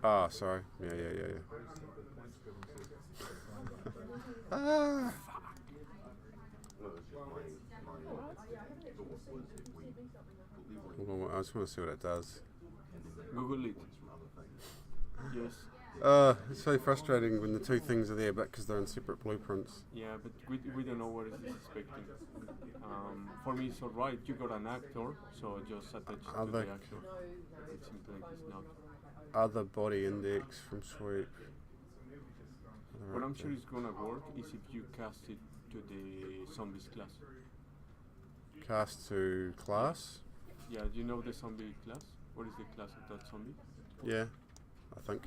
[SPEAKER 1] Ah, sorry. Yeah. Ah.
[SPEAKER 7] No, it's just my thought was if we put labeling
[SPEAKER 1] Well, I just want to see what it does.
[SPEAKER 7] and then
[SPEAKER 3] Google it.
[SPEAKER 7] from other things.
[SPEAKER 3] Yes.
[SPEAKER 1] It's so frustrating when the two things are there, but because they're in separate blueprints.
[SPEAKER 3] Yeah, but we don't know what it is expecting. For me, it's alright. You got an actor, so just attach it to
[SPEAKER 1] Other-
[SPEAKER 3] the actor. It's simply like this now.
[SPEAKER 1] Other body index from sweep.
[SPEAKER 3] What I'm sure is gonna work is if you cast it to the zombies class.
[SPEAKER 1] Cast to class.
[SPEAKER 3] Yeah, do you know the zombie class? What is the class of that zombie?
[SPEAKER 1] Yeah, I think.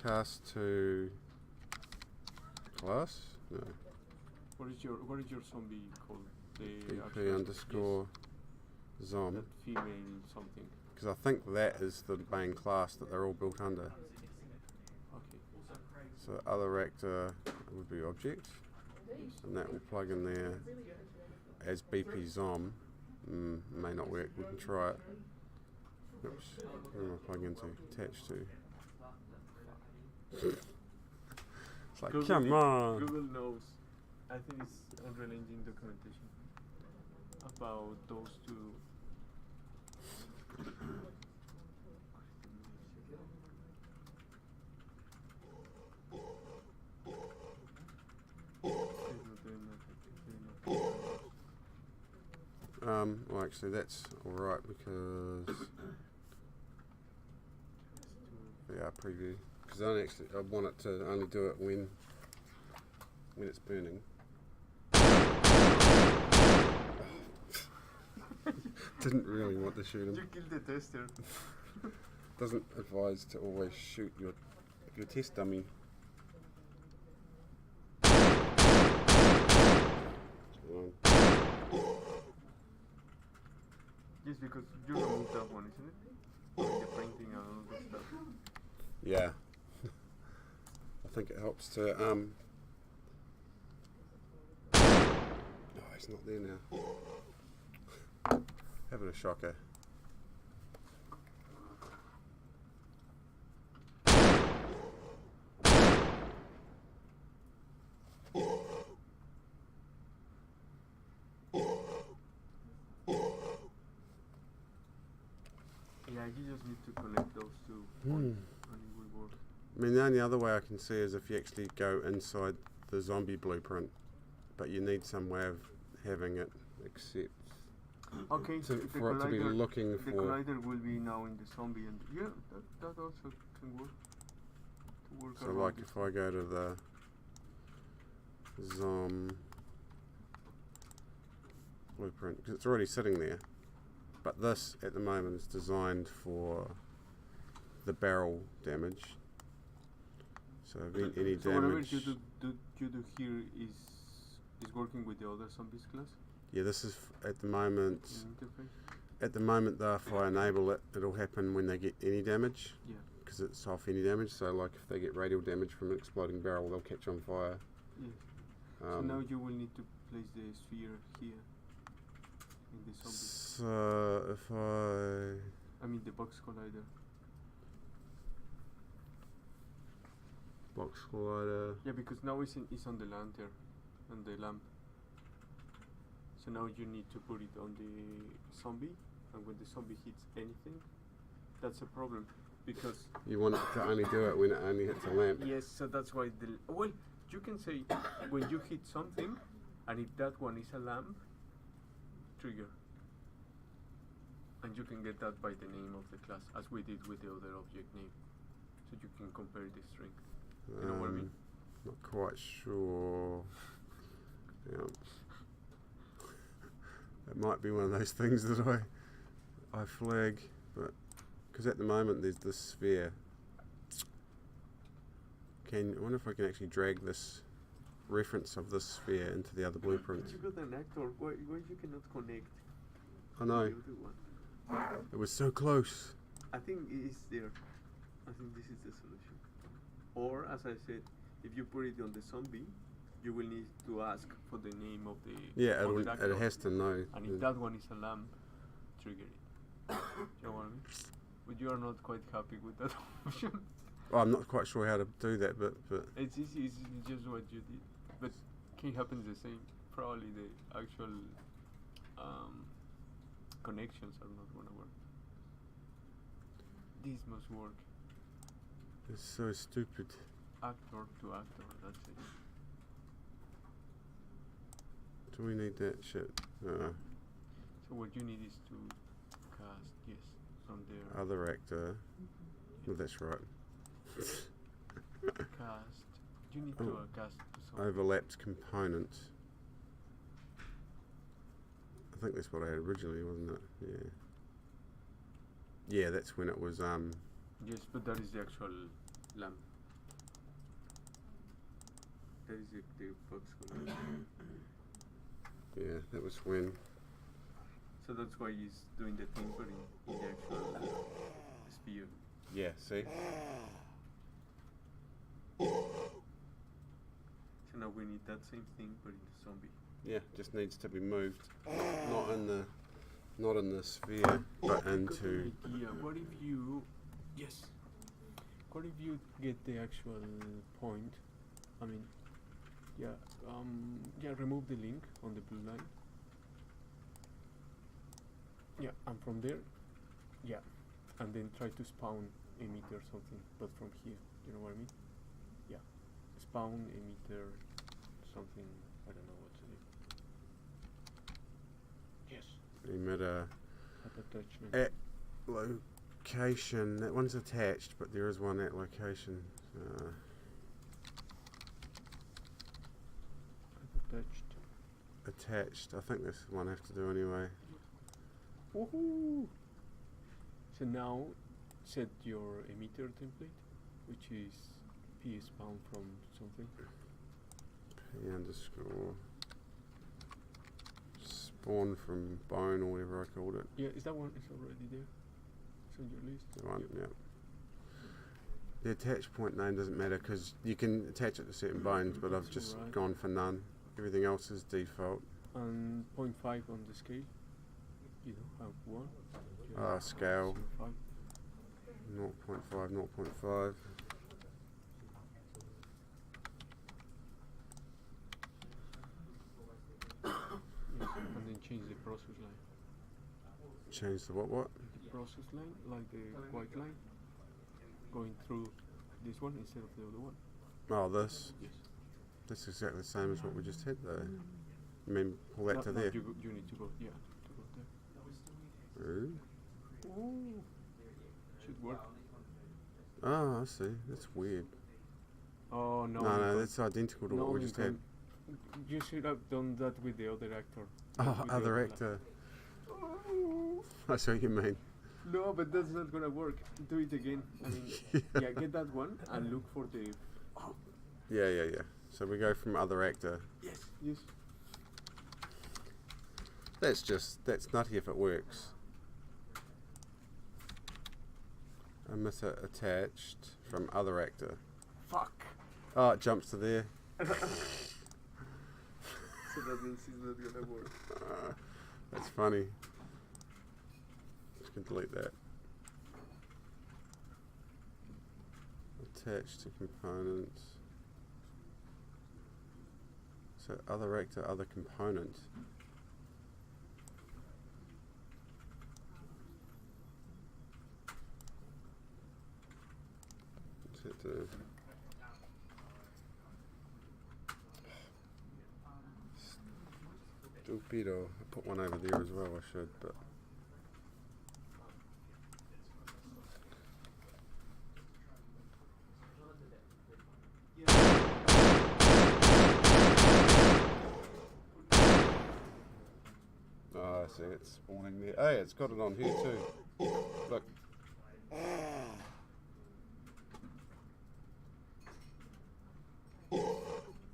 [SPEAKER 1] Cast to class. No.
[SPEAKER 3] What is your zombie called? The
[SPEAKER 1] BP
[SPEAKER 3] actual-
[SPEAKER 1] underscore
[SPEAKER 3] yes,
[SPEAKER 1] zom.
[SPEAKER 3] that female something.
[SPEAKER 1] Because I think that is the main class that they're all built under.
[SPEAKER 3] Okay.
[SPEAKER 1] So other actor would be object, and that will plug in there as BP Zom. May not work. We can try it. Oops. Where am I plugging into? Attach to. It's like, come on.
[SPEAKER 3] Google knows. I think it's Unreal Engine documentation about those two.
[SPEAKER 1] Well, actually, that's alright because VR preview. Because I want it to only do it when it's burning. Didn't really want to shoot him.
[SPEAKER 3] You killed the tester.
[SPEAKER 1] Doesn't advise to always shoot your test dummy.
[SPEAKER 3] Yes, because you removed that one, isn't it? Like the printing and all that stuff.
[SPEAKER 1] Yeah. I think it helps to oh, he's not there now. Having a shocker.
[SPEAKER 3] Yeah, you just need to connect those two points and it will work.
[SPEAKER 1] I mean, the only other way I can see is if you actually go inside the zombie blueprint, but you need some way of having it accept.
[SPEAKER 3] Okay, so the
[SPEAKER 1] for it to be
[SPEAKER 3] collider,
[SPEAKER 1] looking
[SPEAKER 3] the
[SPEAKER 1] for.
[SPEAKER 3] collider will be now in the zombie, and yeah, that also can work. To work
[SPEAKER 1] So,
[SPEAKER 3] around
[SPEAKER 1] like,
[SPEAKER 3] it.
[SPEAKER 1] if I go to the Zom blueprint, because it's already sitting there, but this at the moment is designed for the barrel damage. So, any
[SPEAKER 3] So whatever
[SPEAKER 1] damage.
[SPEAKER 3] you do here is working with the other zombies class
[SPEAKER 1] Yeah, this is at the moment.
[SPEAKER 3] interface.
[SPEAKER 1] At the moment, though, if I enable it, it'll happen when they get any damage.
[SPEAKER 3] Yeah.
[SPEAKER 1] Because it's off any damage. So, like, if they get radial damage from an exploding barrel, they'll catch on fire.
[SPEAKER 3] Yeah. So now you will need to place the sphere here in the zombie.
[SPEAKER 1] So, if
[SPEAKER 3] I mean the box collider.
[SPEAKER 1] box collider.
[SPEAKER 3] Yeah, because now it's on the lantern, on the lamp. So now you need to put it on the zombie, and when the zombie hits anything, that's a problem, because
[SPEAKER 1] You want it to only do it when it only hits a lamp.
[SPEAKER 3] yes, so that's why well, you can say when you hit something, and if that one is a lamp, trigger, and you can get that by the name of the class, as we did with the other object name, so you can compare the strength. You know what I mean?
[SPEAKER 1] Not quite sure. Yeah. It might be one of those things that I flag, but because at the moment there's this sphere. I wonder if I can actually drag this reference of this sphere into the other blueprint.
[SPEAKER 3] You got an actor. Why you cannot connect?
[SPEAKER 1] I know.
[SPEAKER 3] The other one?
[SPEAKER 1] It was so close.
[SPEAKER 3] I think it is there. I think this is the solution. Or, as I said, if you put it on the zombie, you will need to ask for the name of the
[SPEAKER 1] Yeah,
[SPEAKER 3] of the actor.
[SPEAKER 1] it has to know.
[SPEAKER 3] And if that one is a lamp, trigger it. You know what I mean? But you are not quite happy with that option.
[SPEAKER 1] Well, I'm not quite sure how to do that, but
[SPEAKER 3] It's easy. It's just what you did. But can happen the same. Probably the actual connections are not gonna work. This must work.
[SPEAKER 1] it's so stupid.
[SPEAKER 3] Actor to actor. That's it.
[SPEAKER 1] Do we need that shit?
[SPEAKER 3] So what you need is to cast, yes, from there.
[SPEAKER 1] Other actor. Well, that's right.
[SPEAKER 3] Cast. You need to cast to some.
[SPEAKER 1] Overlapped component. I think that's what I had originally, wasn't it? Yeah. Yeah, that's when it was
[SPEAKER 3] Yes, but that is the actual lamp. That is the box color.
[SPEAKER 1] yeah, that was when.
[SPEAKER 3] So that's why he's doing the tinkering in the actual sphere.
[SPEAKER 1] Yeah, see?
[SPEAKER 3] we need that same thing, but in the zombie.
[SPEAKER 1] Yeah, just needs to be moved. Not in the sphere, but into.
[SPEAKER 3] Yeah. What if you? Yes. What if you get the actual point? I mean, yeah. Remove the link on the blue line. Yeah, and from there, yeah, and then try to spawn emitter something, but from here. You know what I mean? Yeah, spawn emitter something. I don't know what's the name. Yes.
[SPEAKER 1] Emitter
[SPEAKER 3] At attachment.
[SPEAKER 1] at location. That one's attached, but there is one at location.
[SPEAKER 3] Attached.
[SPEAKER 1] Attached. I think this one I have to do anyway.
[SPEAKER 3] Woohoo! So now set your emitter template, which is p spawn from something.
[SPEAKER 1] P underscore spawn from bone or whatever I called it.
[SPEAKER 3] Yeah, is that one is already there? It's on your list.
[SPEAKER 1] The one, yeah. The attach point name doesn't matter because you can attach it to certain bones, but I've just
[SPEAKER 3] Right.
[SPEAKER 1] gone for none. Everything else is default.
[SPEAKER 3] And 0.5 on the scale. You know, have one.
[SPEAKER 1] Scale
[SPEAKER 3] 0.5.
[SPEAKER 1] 0.5, 0.5.
[SPEAKER 3] Yeah, and then change the process line.
[SPEAKER 1] Change the what?
[SPEAKER 3] The process line, like the white line, going through this one instead of the other one.
[SPEAKER 1] Oh, this.
[SPEAKER 3] Yes.
[SPEAKER 1] That's exactly the same as what we just had though. I mean, pull that
[SPEAKER 3] No,
[SPEAKER 1] to
[SPEAKER 3] no,
[SPEAKER 1] there.
[SPEAKER 3] you need to go, yeah, to go there.
[SPEAKER 1] Ooh.
[SPEAKER 3] Ooh. Should work.
[SPEAKER 1] Oh, I see. That's weird.
[SPEAKER 3] Oh no.
[SPEAKER 1] No,
[SPEAKER 3] Lincoln.
[SPEAKER 1] that's identical to
[SPEAKER 3] No,
[SPEAKER 1] what we just had.
[SPEAKER 3] Lincoln. You should have done that with the other actor.
[SPEAKER 1] Oh,
[SPEAKER 3] not with the
[SPEAKER 1] other
[SPEAKER 3] other
[SPEAKER 1] actor.
[SPEAKER 3] Oh.
[SPEAKER 1] I see what you mean.
[SPEAKER 3] No, but that's not gonna work. Do it again. I mean, yeah, get that one and look for the.
[SPEAKER 1] Yeah. So we go from other actor.
[SPEAKER 3] Yes.
[SPEAKER 1] That's nutty if it works. Emitter attached from other actor.
[SPEAKER 3] Fuck.
[SPEAKER 1] Oh, it jumps to there.
[SPEAKER 3] So that means it's not gonna work.
[SPEAKER 1] That's funny. Just gonna delete that. Attached to components. So other actor, other component. Set to Stupido. I put one over there as well, I should, but oh, I see it's spawning there. Hey, it's got it on here too. Look.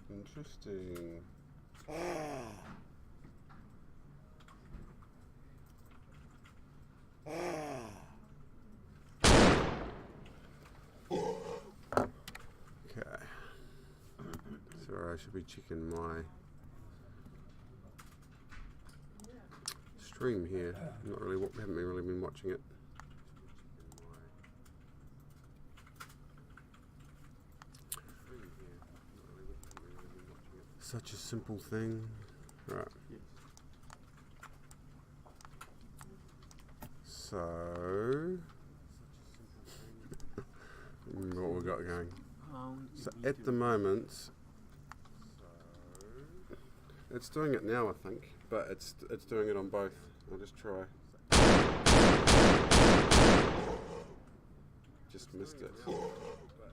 [SPEAKER 1] Interesting. Okay. Sorry, I should be checking my stream here. Not really. Haven't really been watching it. Such a simple thing. Right.
[SPEAKER 3] Yes.
[SPEAKER 1] So, what we got going? So at the moment, it's doing it now, I think, but it's doing it on both. I'll just try. Just missed it. But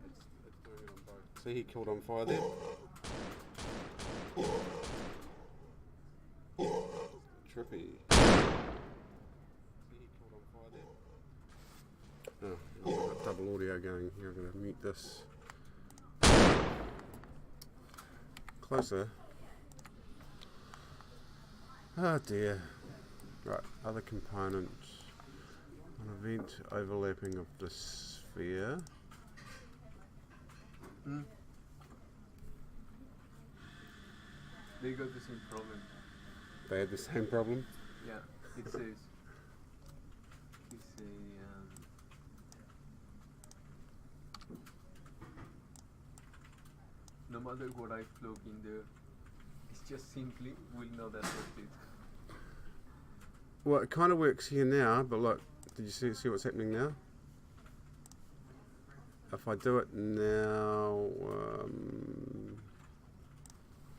[SPEAKER 1] it's doing it on both. See, he killed on fire there. Trippy. Oh, I've got double audio going here. I'm going to mute this. Closer. Oh dear. Right, other component. An event overlapping of the sphere.
[SPEAKER 3] They got the same problem.
[SPEAKER 1] They had the same problem.
[SPEAKER 3] Yeah, it says. It's a. No matter what I plug in there, it's just simply will not accept it.
[SPEAKER 1] Well, it kind of works here now, but look, did you see what's happening now? If I do it now,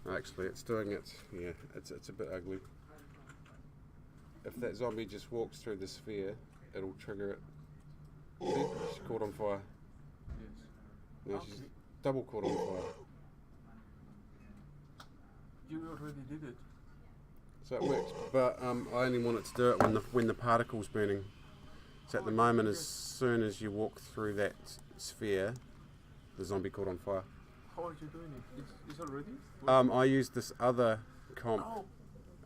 [SPEAKER 1] actually, it's doing it. Yeah, it's a bit ugly. If that zombie just walks through the sphere, it'll trigger it. See, she's caught on fire.
[SPEAKER 3] Yes.
[SPEAKER 1] No, she's double caught on fire.
[SPEAKER 3] You already did it.
[SPEAKER 1] So it works, but I only want it to do it when the particle's burning. So at the moment, as soon as you walk through that sphere, the zombie caught on fire.
[SPEAKER 3] How are you doing it? It's already?
[SPEAKER 1] I used this other comp
[SPEAKER 3] Oh,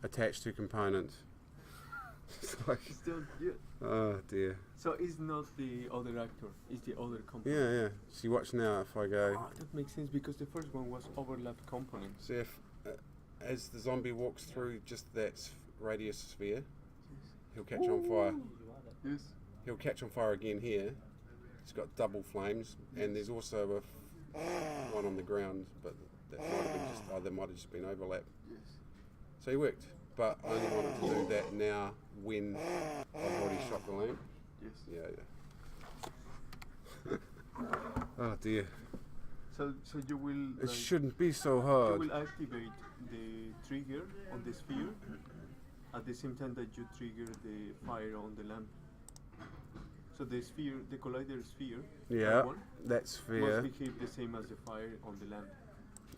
[SPEAKER 1] attached to component. It's like,
[SPEAKER 3] still, yeah.
[SPEAKER 1] oh dear.
[SPEAKER 3] So it's not the other actor, it's the other component.
[SPEAKER 1] Yeah, yeah. See, watch now if I go.
[SPEAKER 3] Ah, that makes sense because the first one was overlap components.
[SPEAKER 1] See if, as the zombie walks through just that radius sphere, he'll catch on fire.
[SPEAKER 3] Yes.
[SPEAKER 1] He'll catch on fire again here. It's got double flames, and there's also one on the ground, but that might have been there might have just been overlap.
[SPEAKER 3] Yes.
[SPEAKER 1] So he worked, but I only wanted to do that now when I've already shot the lamp.
[SPEAKER 3] Yes.
[SPEAKER 1] Yeah. Oh dear.
[SPEAKER 3] So you will.
[SPEAKER 1] It
[SPEAKER 3] like,
[SPEAKER 1] shouldn't be so
[SPEAKER 3] You
[SPEAKER 1] hard.
[SPEAKER 3] will activate the trigger on the sphere at the same time that you trigger the fire on the lamp. So the sphere, the collider sphere,
[SPEAKER 1] Yeah,
[SPEAKER 3] that one,
[SPEAKER 1] that sphere.
[SPEAKER 3] must behave the same as the fire on the lamp.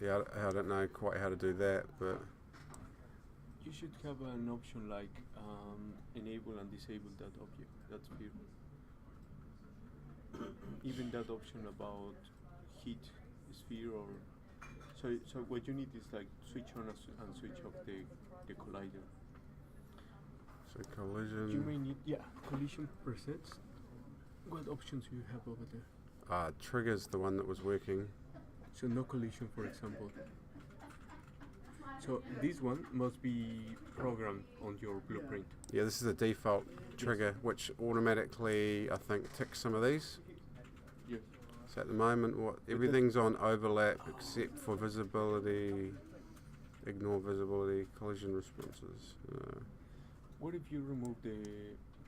[SPEAKER 1] Yeah, I don't know quite how to do that, but
[SPEAKER 3] You should have an option like enable and disable that object, that sphere. Even that option about heat sphere or so what you need is like switch on and switch off the collider.
[SPEAKER 1] so collision.
[SPEAKER 3] You may need collision presets. What options do you have over there?
[SPEAKER 1] Trigger's the one that was working.
[SPEAKER 3] So no collision, for example. So this one must be programmed on your blueprint.
[SPEAKER 1] Yeah, this is the default trigger, which automatically, I think, ticks some of these.
[SPEAKER 3] Yes.
[SPEAKER 1] So at the moment, everything's on overlap except for visibility, ignore visibility, collision responses.
[SPEAKER 3] What if you remove the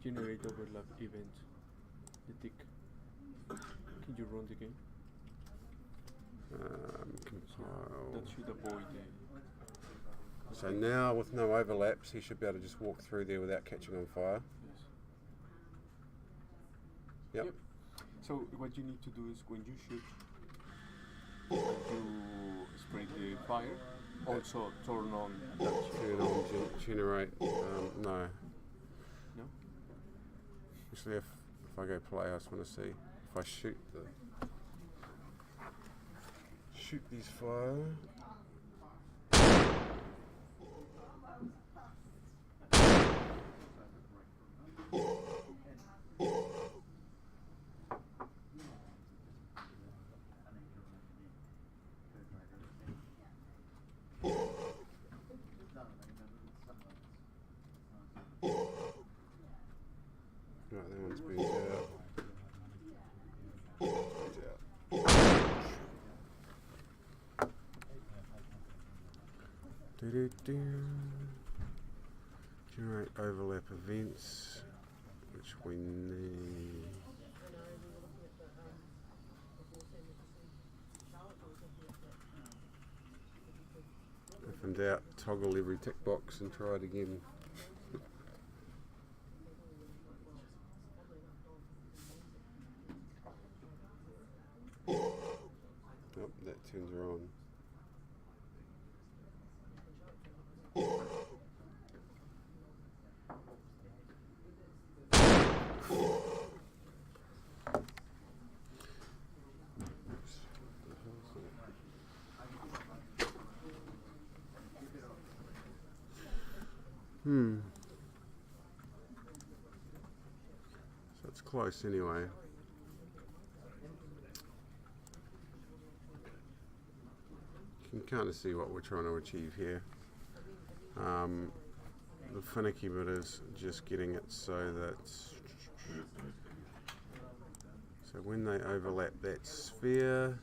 [SPEAKER 3] generate overlap event, the tick? Can you run the game?
[SPEAKER 1] Compile.
[SPEAKER 3] That should avoid the.
[SPEAKER 1] So now, with no overlaps, he should be able to just walk through there without catching on fire.
[SPEAKER 3] Yes.
[SPEAKER 1] Yep.
[SPEAKER 3] So what you need to do is when you shoot, you spray the fire. Also turn on that
[SPEAKER 1] Turn on generate. No.
[SPEAKER 3] No?
[SPEAKER 1] Actually, if I go play, I just want to see if I shoot these fire. Right, that one's been out. Do-do-do. Generate overlap events, which we need. If in doubt, toggle every tick box and try it again. Oh, that turns her on. So it's close anyway. You can kind of see what we're trying to achieve here. The finicky bit is just getting it so that when they overlap that sphere,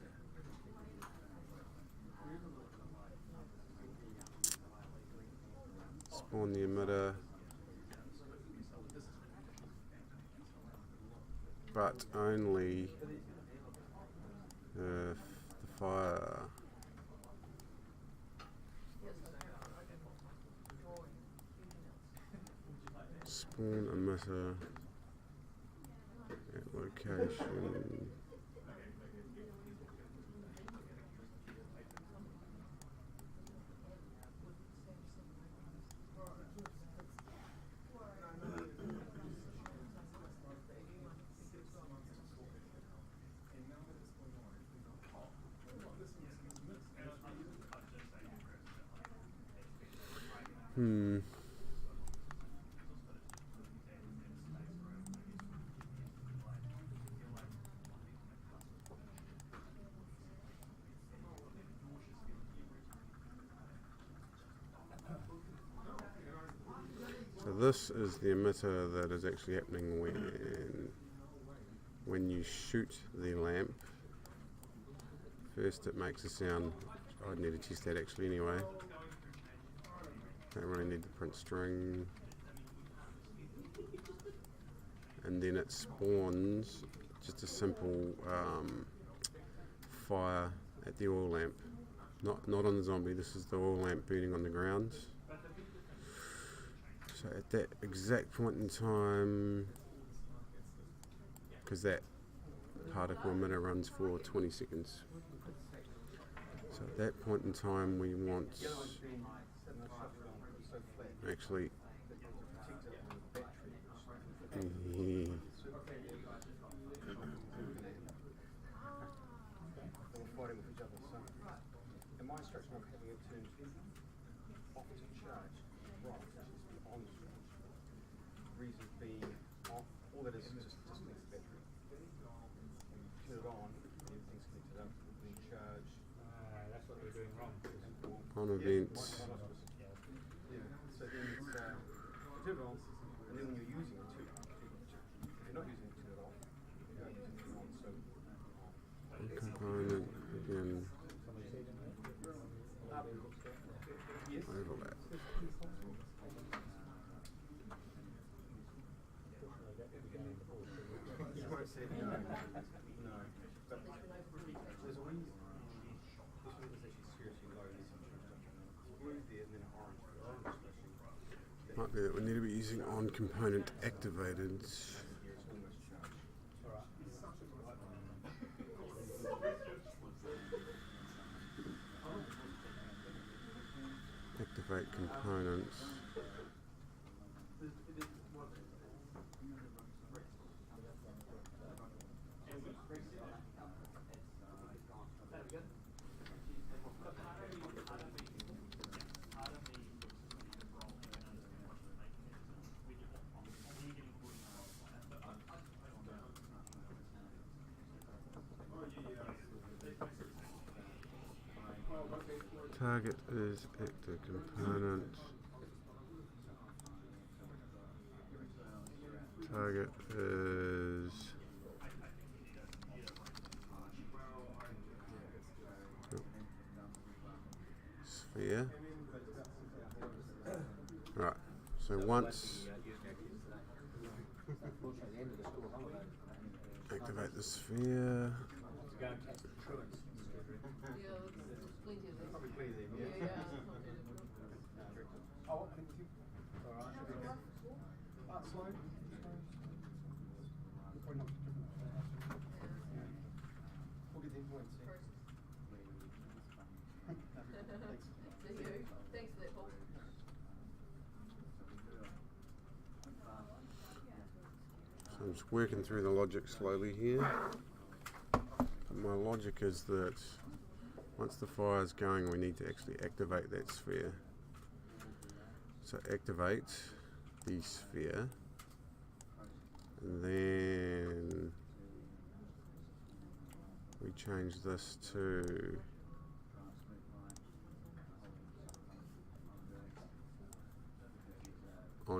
[SPEAKER 1] spawn the emitter, but only if the fire spawn emitter at location So this is the emitter that is actually happening when you shoot the lamp. First it makes a sound. I'd need to test that actually anyway. Don't really need the print string. And then it spawns just a simple fire at the oil lamp. Not on the zombie, this is the oil lamp burning on the ground. So at that exact point in time, because that particle emitter runs for 20 seconds. So at that point in time we want actually
[SPEAKER 8] my instruction of having it turned off to charge, right, which is on charge. Reason being, all that is just disconnect the battery. Turn it on, everything's connected up, then charge.
[SPEAKER 2] That's what we're doing wrong.
[SPEAKER 1] on events.
[SPEAKER 8] Yeah, so then it's, turn it on, and then when you're using it, turn it off. If you're not using it, turn it off. If you're using it, turn it on, so
[SPEAKER 1] Component again. Overlap.
[SPEAKER 8] you might say no, no, but there's a reason. This one is actually seriously low. It's blue there and then orange.
[SPEAKER 1] Might be that we need to be using on component activated. Activate components. Target is active component. Target is sphere. Right. So once activate the sphere.
[SPEAKER 8] Oh, I think you. Alright. That's slow. Probably not different. We'll get the influence.
[SPEAKER 4] Thanks for that, Paul.
[SPEAKER 1] So I'm just working through the logic slowly here. My logic is that once the fire is going, we need to actually activate that sphere. So activate the sphere, and then we change this to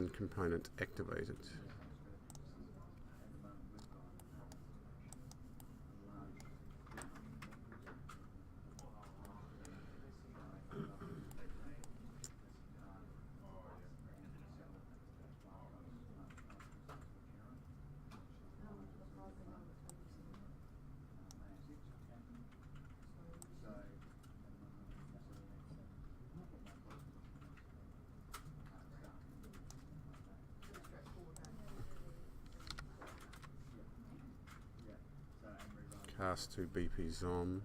[SPEAKER 1] on component activated. Cast to BP Zom.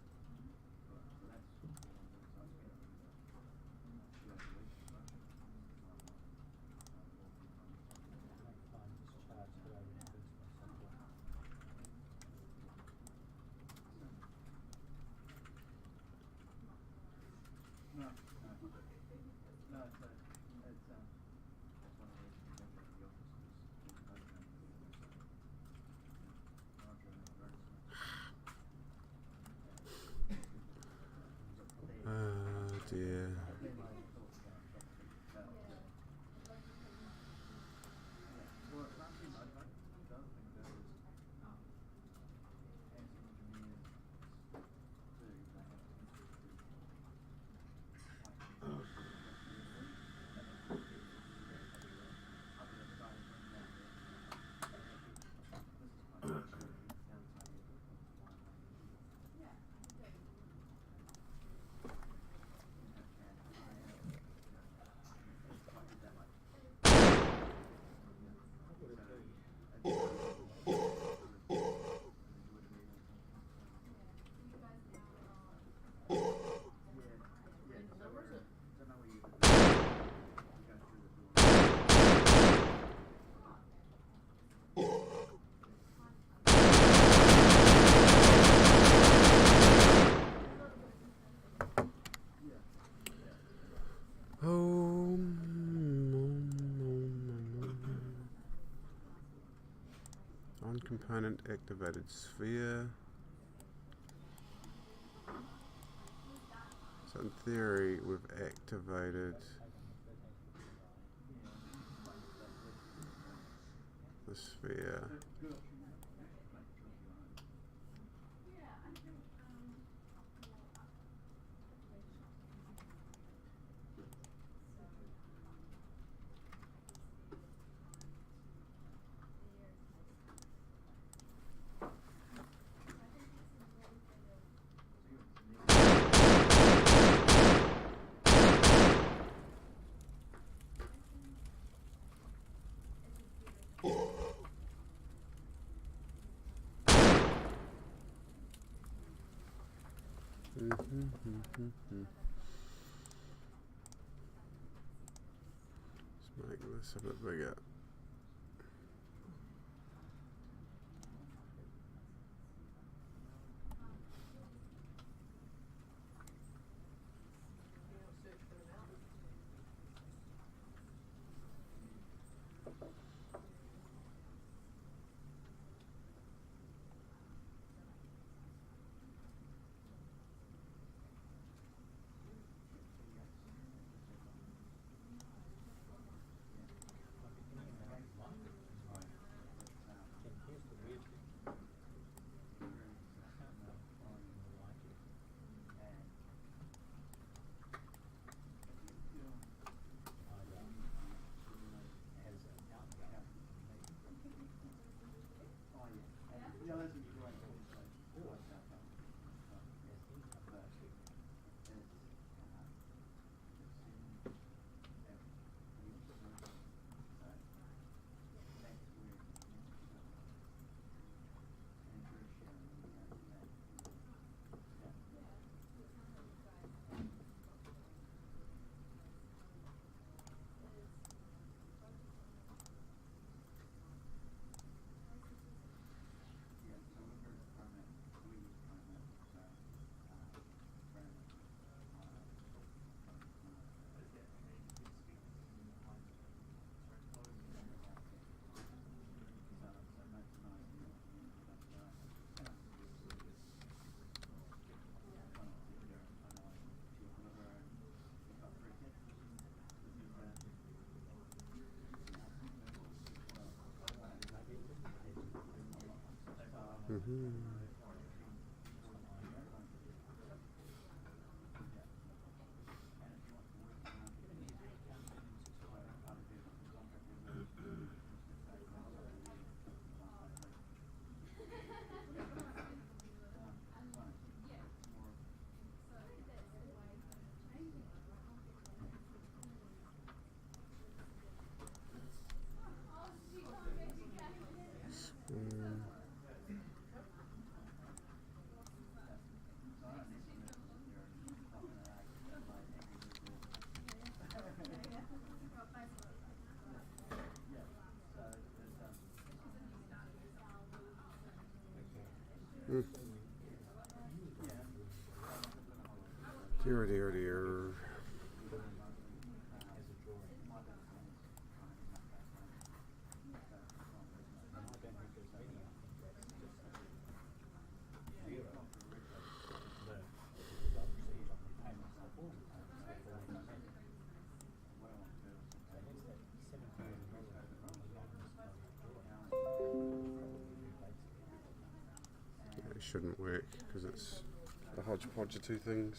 [SPEAKER 1] Dear. On component activated sphere. So in theory we've activated the sphere. Let's make this a bit bigger. Mm-hmm. Dear, dear, dear. It shouldn't work because it's a hodgepodge of two things.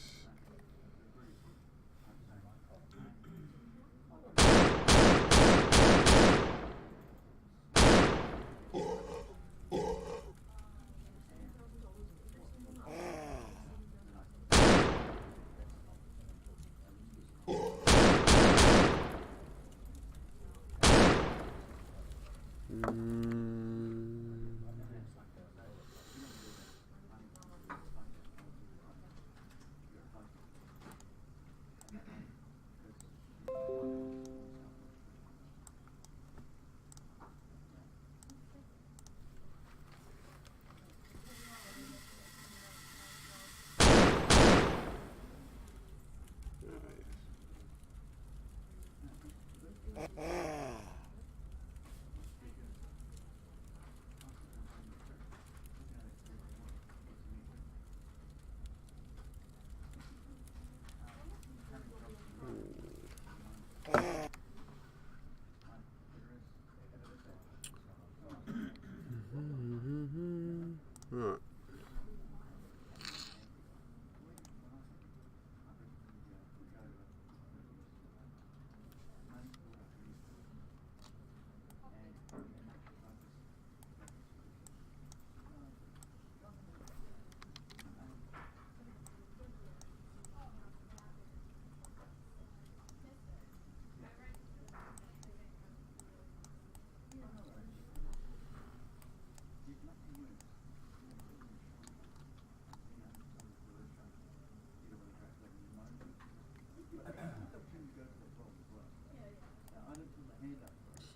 [SPEAKER 1] Right.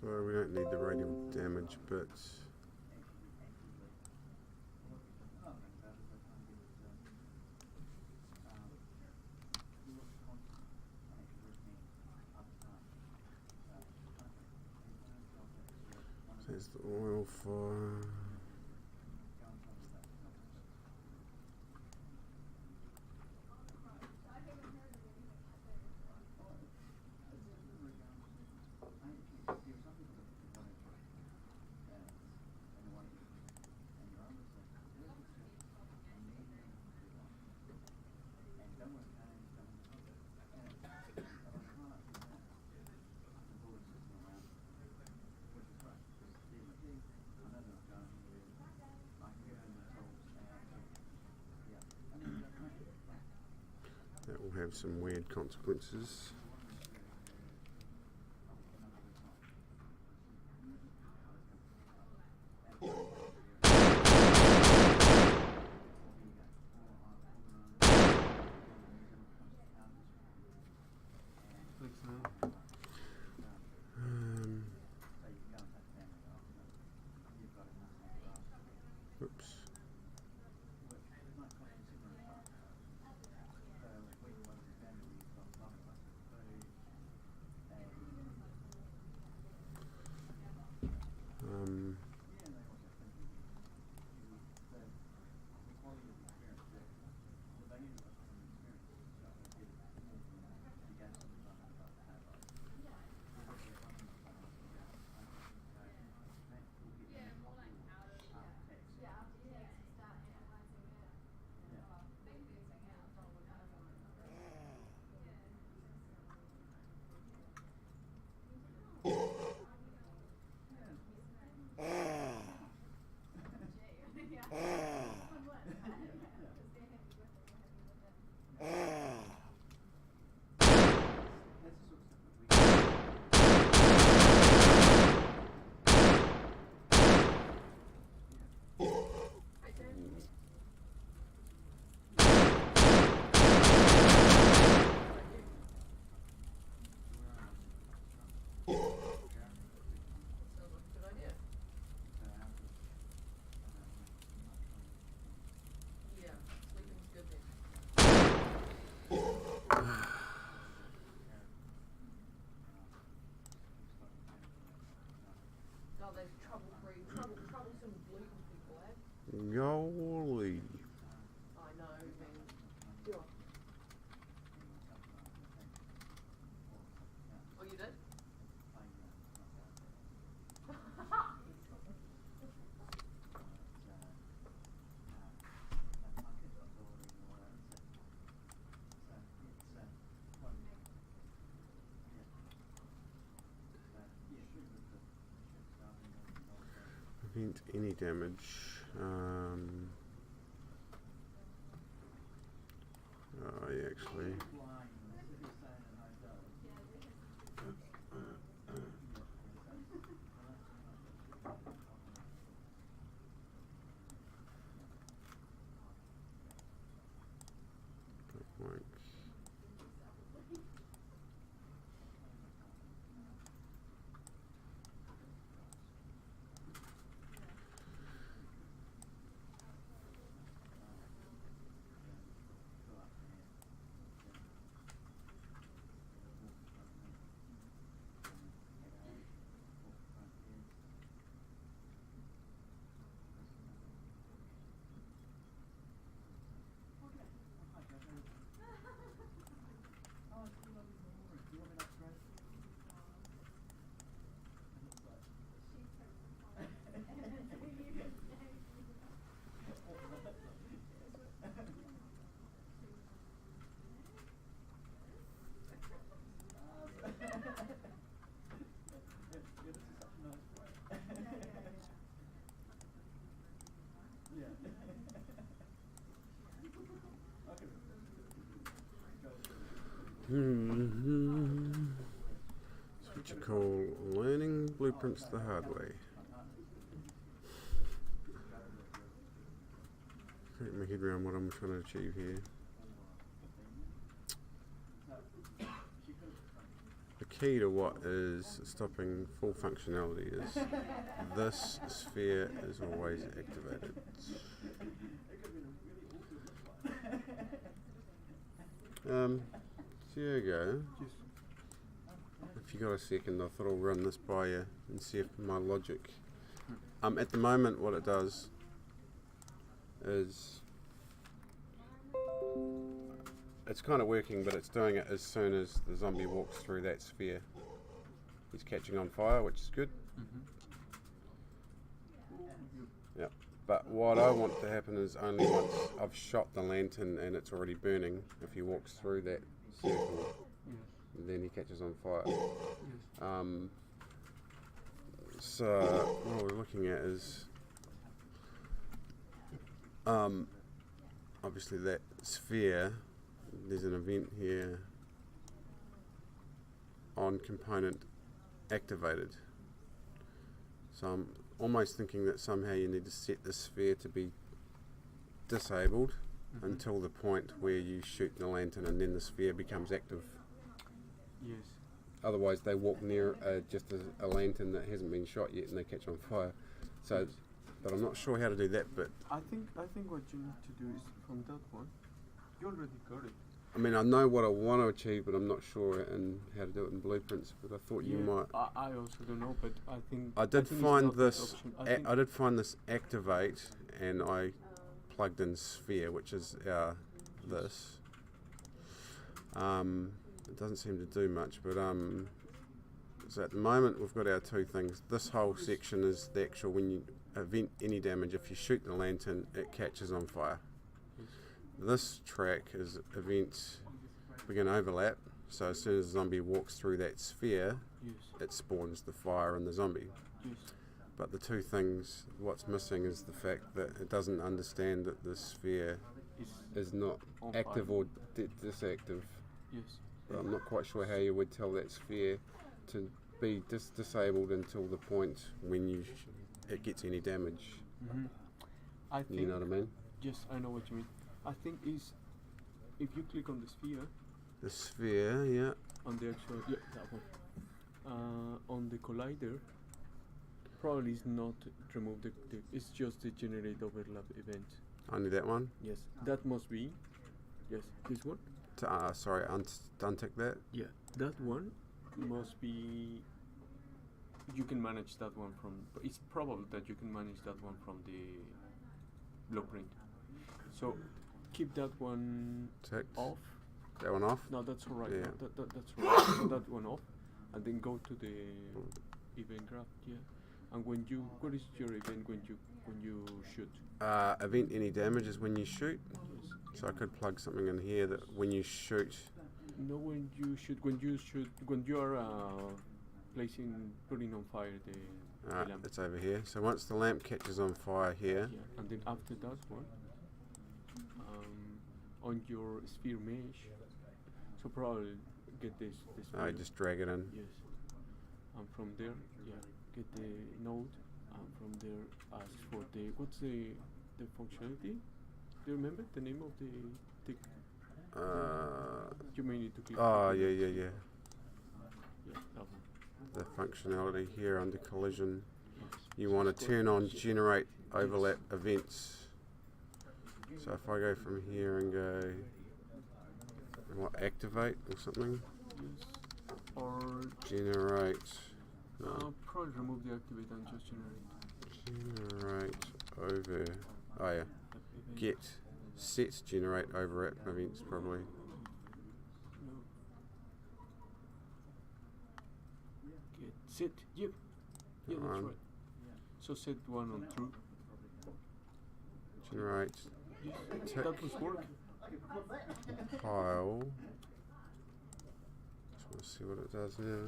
[SPEAKER 1] So we don't need the radial damage bits. There's the oil fire. That will have some weird consequences. Oops. Golly.
[SPEAKER 4] I know, man. Yeah. Oh, you did?
[SPEAKER 1] Prevent any damage. Oh, yeah, actually. That works. That's what you call learning blueprints the hard way. Get my head around what I'm trying to achieve here. The key to what is stopping full functionality is this sphere is always activated. So there you go. If you got a second, I thought I'll run this by you and see if my logic. At the moment, what it does is it's kind of working, but it's doing it as soon as the zombie walks through that sphere. He's catching on fire, which is good. Yep. But what I want to happen is only once I've shot the lantern and it's already burning, if he walks through that circle, then he catches on fire. So what we're looking at is obviously that sphere, there's an event here on component activated. So I'm almost thinking that somehow you need to set the sphere to be disabled until the point where you shoot the lantern and then the sphere becomes active.
[SPEAKER 3] Yes.
[SPEAKER 1] Otherwise they walk near just a lantern that hasn't been shot yet and they catch on fire. So, but I'm not sure how to do that, but
[SPEAKER 3] I think what you need to do is from that one, you already got it.
[SPEAKER 1] I mean, I know what I want to achieve, but I'm not sure in how to do it in blueprints. But I thought you might.
[SPEAKER 3] I also don't know, but I think
[SPEAKER 1] I did
[SPEAKER 3] think
[SPEAKER 1] find
[SPEAKER 3] it's not
[SPEAKER 1] this.
[SPEAKER 3] that option.
[SPEAKER 1] I did find this activate, and I plugged in sphere, which is this. It doesn't seem to do much, but so at the moment we've got our two things. This whole section is the actual when you event any damage. If you shoot the lantern, it catches on fire. This track is event begin overlap, so as soon as the zombie walks through that sphere, it spawns the fire and the zombie. But the two things, what's missing is the fact that it doesn't understand that the sphere is not active or disactive. But I'm not quite sure how you would tell that sphere to be disabled until the point when it gets any damage.
[SPEAKER 3] I think,
[SPEAKER 1] you know what I mean?
[SPEAKER 3] Yes, I know what you mean. I think is if you click on the sphere.
[SPEAKER 1] The sphere, yeah.
[SPEAKER 3] On the actual, that one. On the collider, probably is not remove the. It's just the generate overlap event.
[SPEAKER 1] Only that one?
[SPEAKER 3] Yes, that must be. Yes, this one.
[SPEAKER 1] Sorry, untick that.
[SPEAKER 3] Yeah, that one must be. You can manage that one from. It's probable that you can manage that one from the blueprint. So keep that one
[SPEAKER 1] Ticked.
[SPEAKER 3] off.
[SPEAKER 1] That one off.
[SPEAKER 3] No, that's all right.
[SPEAKER 1] Yeah.
[SPEAKER 3] No, that's all right. So that one off, and then go to the event graph. Yeah. And when you, what is your event when you shoot?
[SPEAKER 1] Event any damage is when you shoot.
[SPEAKER 3] Yes.
[SPEAKER 1] So I could plug something in here that when you shoot.
[SPEAKER 3] No, when you are putting on fire the lamp.
[SPEAKER 1] It's over here. So once the lamp catches on fire here,
[SPEAKER 3] Yeah, and then after that one, on your sphere mesh, so probably get this.
[SPEAKER 1] I
[SPEAKER 3] view.
[SPEAKER 1] just drag it in.
[SPEAKER 3] Yes, and from there, yeah, get the node, and from there ask for the what's the functionality? Do you remember the name of the you may need to click.
[SPEAKER 1] Oh
[SPEAKER 3] the-
[SPEAKER 1] yeah.
[SPEAKER 3] Yeah, that one.
[SPEAKER 1] The functionality here under collision.
[SPEAKER 3] Yes.
[SPEAKER 1] You
[SPEAKER 3] So
[SPEAKER 1] want
[SPEAKER 3] it's
[SPEAKER 1] to
[SPEAKER 3] called
[SPEAKER 1] turn on
[SPEAKER 3] ship.
[SPEAKER 1] generate overlap events. So if I go from here and go, and what, activate or something?
[SPEAKER 3] Yes. Or
[SPEAKER 1] Generate. No,
[SPEAKER 3] probably remove the activate and just generate.
[SPEAKER 1] generate over. Oh yeah.
[SPEAKER 3] that event.
[SPEAKER 1] Get set generate overlap events probably.
[SPEAKER 3] No. Get set. Yep. Yeah, that's
[SPEAKER 1] One.
[SPEAKER 3] right. So set one on true.
[SPEAKER 1] Generate
[SPEAKER 3] Yes.
[SPEAKER 1] Tick.
[SPEAKER 3] That was work.
[SPEAKER 1] pile. Just want to see what it does now.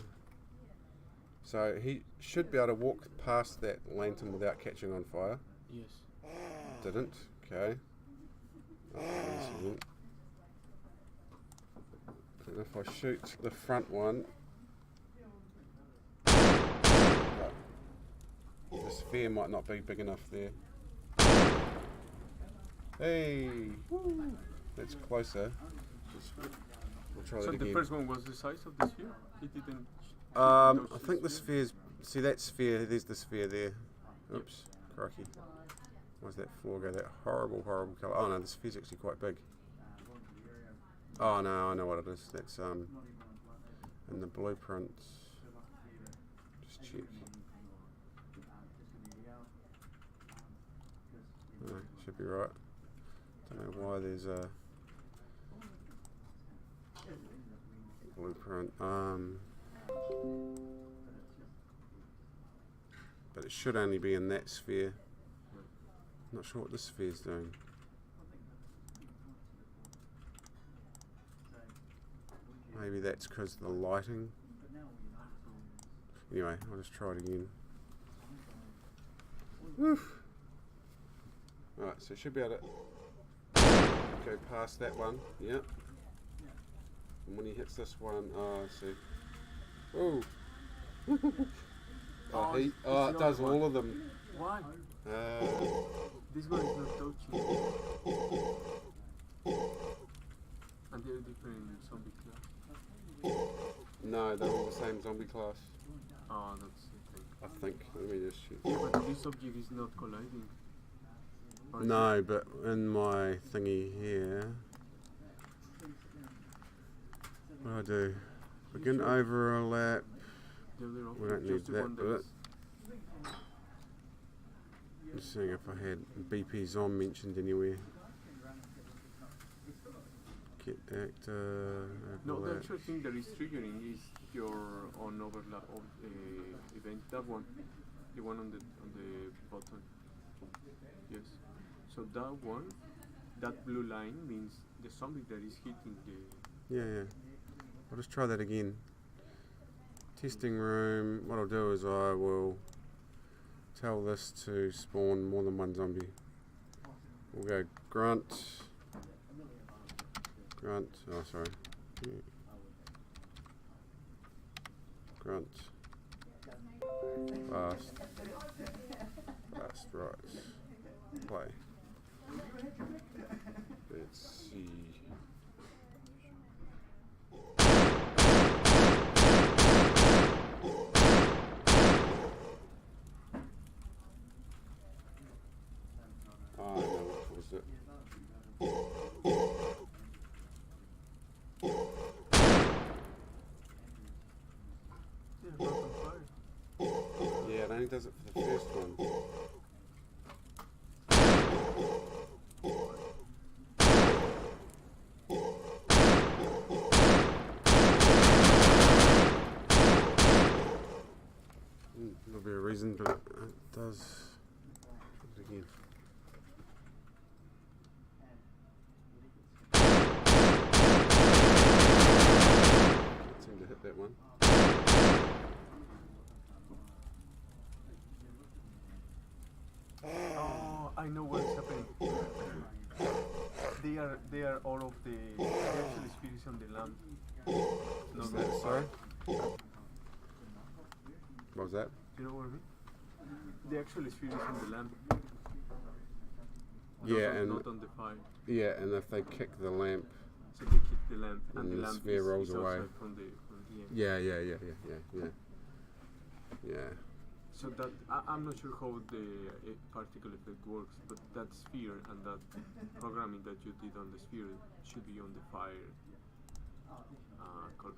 [SPEAKER 1] So he should be able to walk past that lantern without catching on fire.
[SPEAKER 3] Yes.
[SPEAKER 1] Didn't. Okay. Yes, he didn't. And if I shoot the front one, the sphere might not be big enough there. Hey, woo, that's closer. We'll try
[SPEAKER 3] So
[SPEAKER 1] that
[SPEAKER 3] the
[SPEAKER 1] again.
[SPEAKER 3] first one was the size of the sphere. It didn't.
[SPEAKER 1] I
[SPEAKER 3] those
[SPEAKER 1] think the
[SPEAKER 3] spheres.
[SPEAKER 1] sphere's. See that sphere? There's the sphere there. Oops, crikey. Why's that floor go that horrible colour? Oh no, the sphere's actually quite big. Oh no, I know what it is. That's in the blueprint. Just check. No, should be right. Don't know why there's a blueprint. But it should only be in that sphere. Not sure what this sphere's doing. Maybe that's because of the lighting. Anyway, I'll just try it again. Woo! Alright, so it should be able to go past that one. Yep. And when he hits this one, oh, I see. Oh! It does all of them.
[SPEAKER 3] Why? This one is not touching. And they're different zombie class.
[SPEAKER 1] No, they're all the same zombie class.
[SPEAKER 3] Oh, that's the thing.
[SPEAKER 1] I think. Let me just shoot.
[SPEAKER 3] Yeah, but this object is not colliding. Or is
[SPEAKER 1] No, but in my thingy here, what do I do? Begin overlap.
[SPEAKER 3] it the other
[SPEAKER 1] We don't
[SPEAKER 3] object,
[SPEAKER 1] need
[SPEAKER 3] just the
[SPEAKER 1] that
[SPEAKER 3] one
[SPEAKER 1] bit.
[SPEAKER 3] that is.
[SPEAKER 1] Just seeing if I had BP Zom mentioned anywhere. Get actor.
[SPEAKER 3] No, the
[SPEAKER 1] overlap.
[SPEAKER 3] actual thing that is triggering is your on overlap of event. That one, the one on the button. Yes. So that one, that blue line means the zombie that is hitting the.
[SPEAKER 1] Yeah. I'll just try that again. Testing room. What I'll do is I will tell this to spawn more than one zombie. We'll go grunt. Oh, sorry. Yeah. Grunt. Fast. Right. Play. Let's see. I know what caused it.
[SPEAKER 3] Yeah, not on fire.
[SPEAKER 1] Yeah, it only does it for the first one. does it again. Can't seem to hit that one.
[SPEAKER 3] Oh, I know what's happening. They are all of the actual spirits on the lamp.
[SPEAKER 1] Is
[SPEAKER 3] Not
[SPEAKER 1] that
[SPEAKER 3] on the
[SPEAKER 1] so?
[SPEAKER 3] fire.
[SPEAKER 1] What was that?
[SPEAKER 3] You know what I mean? The actual spirits on the lamp.
[SPEAKER 1] Yeah,
[SPEAKER 3] not,
[SPEAKER 1] and
[SPEAKER 3] not on the fire.
[SPEAKER 1] yeah, and if they kick the lamp,
[SPEAKER 3] So they kick the lamp, and
[SPEAKER 1] And
[SPEAKER 3] the
[SPEAKER 1] the
[SPEAKER 3] lamp
[SPEAKER 1] sphere rolls
[SPEAKER 3] is
[SPEAKER 1] away.
[SPEAKER 3] outside from the end.
[SPEAKER 1] yeah.
[SPEAKER 3] So that I'm not sure how the particle effect works, but that sphere and that programming that you did on the sphere should be on the fire.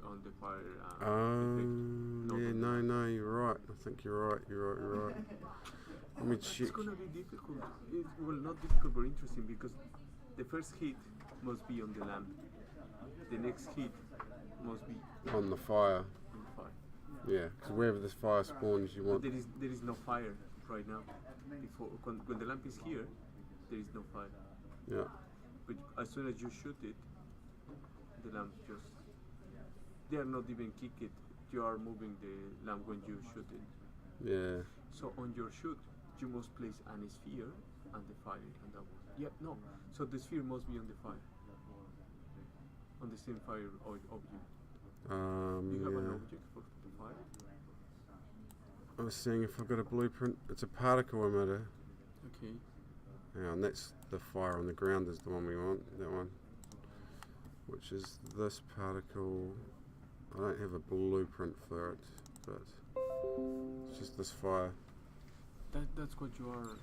[SPEAKER 3] On the fire. Effect, not
[SPEAKER 1] Yeah,
[SPEAKER 3] on the-
[SPEAKER 1] no, you're right. I think you're right. You're right. Let me check.
[SPEAKER 3] It's gonna be difficult. Well, not difficult, but interesting because the first hit must be on the lamp. The next hit must be
[SPEAKER 1] On the fire.
[SPEAKER 3] on the fire.
[SPEAKER 1] Yeah, because wherever this fire spawns, you
[SPEAKER 3] But
[SPEAKER 1] want.
[SPEAKER 3] there is no fire right now. Before when the lamp is here, there is no fire.
[SPEAKER 1] Yeah.
[SPEAKER 3] But as soon as you shoot it, the lamp just. They are not even kick it. You are moving the lamp when you shoot it.
[SPEAKER 1] Yeah.
[SPEAKER 3] So on your shoot, you must place an sphere and the fire and that one. Yeah, no. So the sphere must be on the fire. On the same fire object. Do you have an
[SPEAKER 1] Yeah.
[SPEAKER 3] object for the fire?
[SPEAKER 1] I was seeing if I've got a blueprint. It's a particle emitter.
[SPEAKER 3] Okay.
[SPEAKER 1] Yeah, and that's the fire on the ground is the one we want. That one. Which is this particle. I don't have a blueprint for it, but it's just this fire.
[SPEAKER 3] That's what you are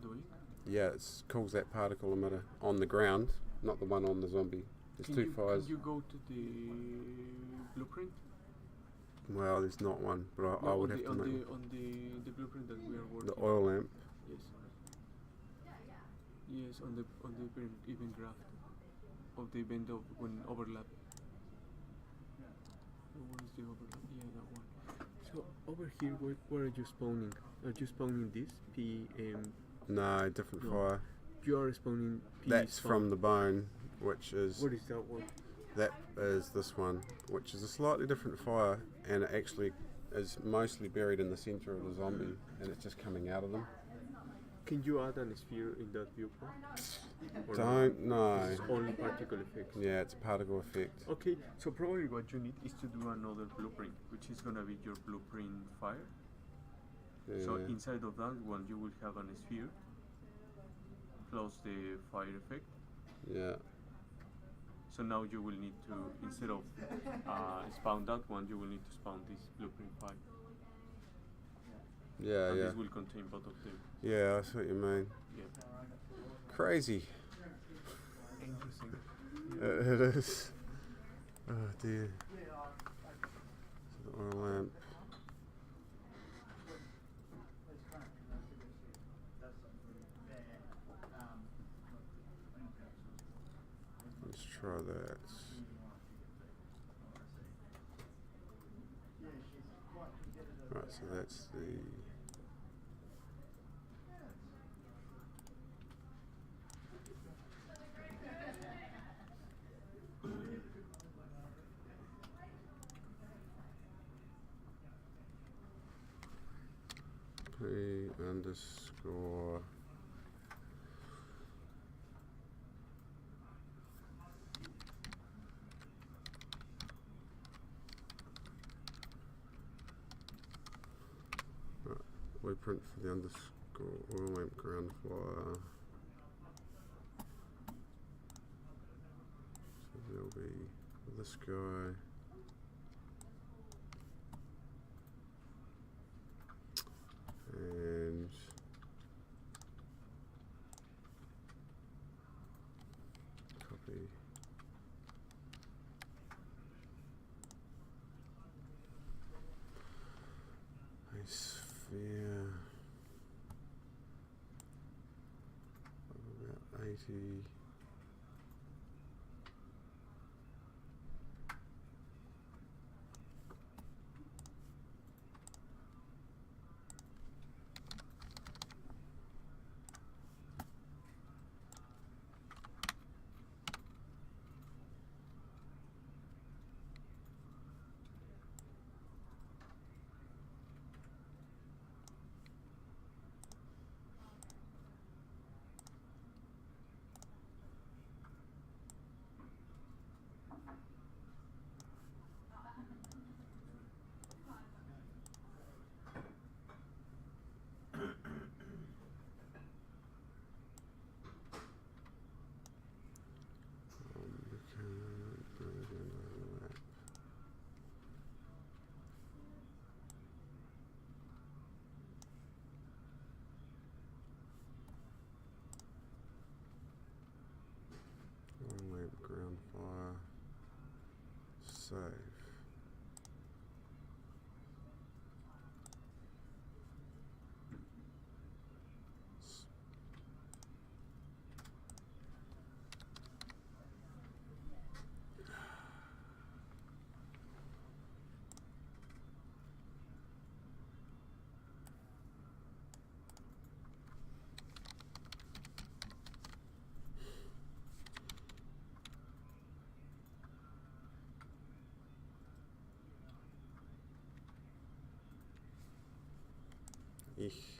[SPEAKER 3] doing?
[SPEAKER 1] Yeah, it calls that particle emitter on the ground, not the one on the zombie. There's two fires.
[SPEAKER 3] Can you go to the blueprint?
[SPEAKER 1] Well, there's not one, but I
[SPEAKER 3] No,
[SPEAKER 1] would
[SPEAKER 3] on
[SPEAKER 1] have
[SPEAKER 3] the,
[SPEAKER 1] to
[SPEAKER 3] on
[SPEAKER 1] make
[SPEAKER 3] the on the blueprint that we are working.
[SPEAKER 1] the oil lamp.
[SPEAKER 3] Yes. Yes, on the event graph of the event of when overlap. What is the overlap? Yeah, that one. So over here, where are you spawning? Are you spawning this PM?
[SPEAKER 1] No, different
[SPEAKER 3] No.
[SPEAKER 1] fire.
[SPEAKER 3] You are spawning P.
[SPEAKER 1] That's
[SPEAKER 3] spawn.
[SPEAKER 1] from the bone, which is
[SPEAKER 3] What is that one?
[SPEAKER 1] that is this one, which is a slightly different fire, and it actually is mostly buried in the center of the zombie, and it's just coming out of them.
[SPEAKER 3] Can you add an sphere in that viewpoint? Or
[SPEAKER 1] Don't
[SPEAKER 3] no?
[SPEAKER 1] know.
[SPEAKER 3] It's only particle effects.
[SPEAKER 1] Yeah, it's a particle effect.
[SPEAKER 3] Okay, so probably what you need is to do another blueprint, which is gonna be your blueprint fire.
[SPEAKER 1] Yeah.
[SPEAKER 3] So inside of that one, you will have an sphere plus the fire effect.
[SPEAKER 1] Yeah.
[SPEAKER 3] So now you will need to, instead of spawn that one, you will need to spawn this blueprint fire.
[SPEAKER 1] Yeah,
[SPEAKER 3] And
[SPEAKER 1] yeah.
[SPEAKER 3] this will contain both of them.
[SPEAKER 1] Yeah, I see what you mean.
[SPEAKER 3] Yeah.
[SPEAKER 1] Crazy.
[SPEAKER 3] Interesting.
[SPEAKER 1] It is. Oh dear. So the oil lamp. Let's try that. Right, so that's the. P underscore blueprint for the underscore oil lamp ground fire. So there'll be this guy. And copy. A sphere of about 80. Save. Ich.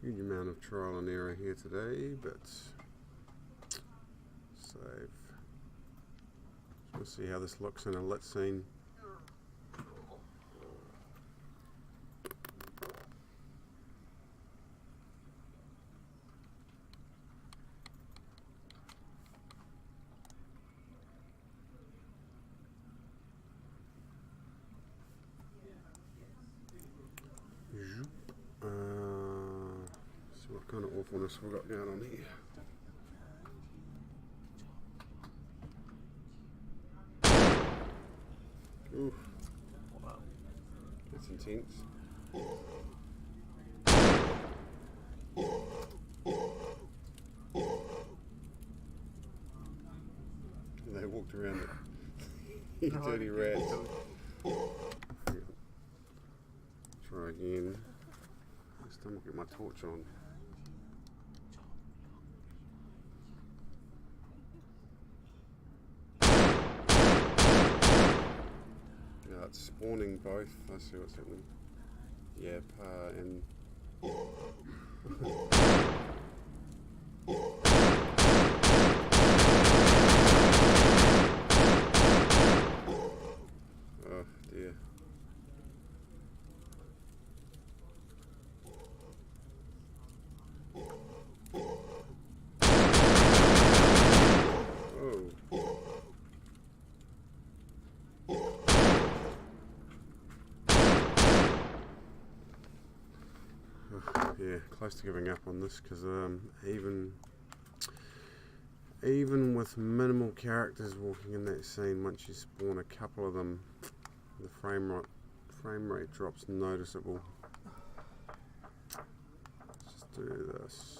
[SPEAKER 1] Huge amount of trial and error here today, but save. We'll see how this looks in a lit scene. So what kind of awfulness we've got going on here? Oof.
[SPEAKER 3] Wow.
[SPEAKER 1] That's intense. They walked around it. You dirty rats. Try again. This time I'll get my torch on. Yeah, it's spawning both. I see what's happening. Yep, and oh dear. Yeah, close to giving up on this because even with minimal characters walking in that scene, once you spawn a couple of them, the frame rate drops noticeable. Let's just do this.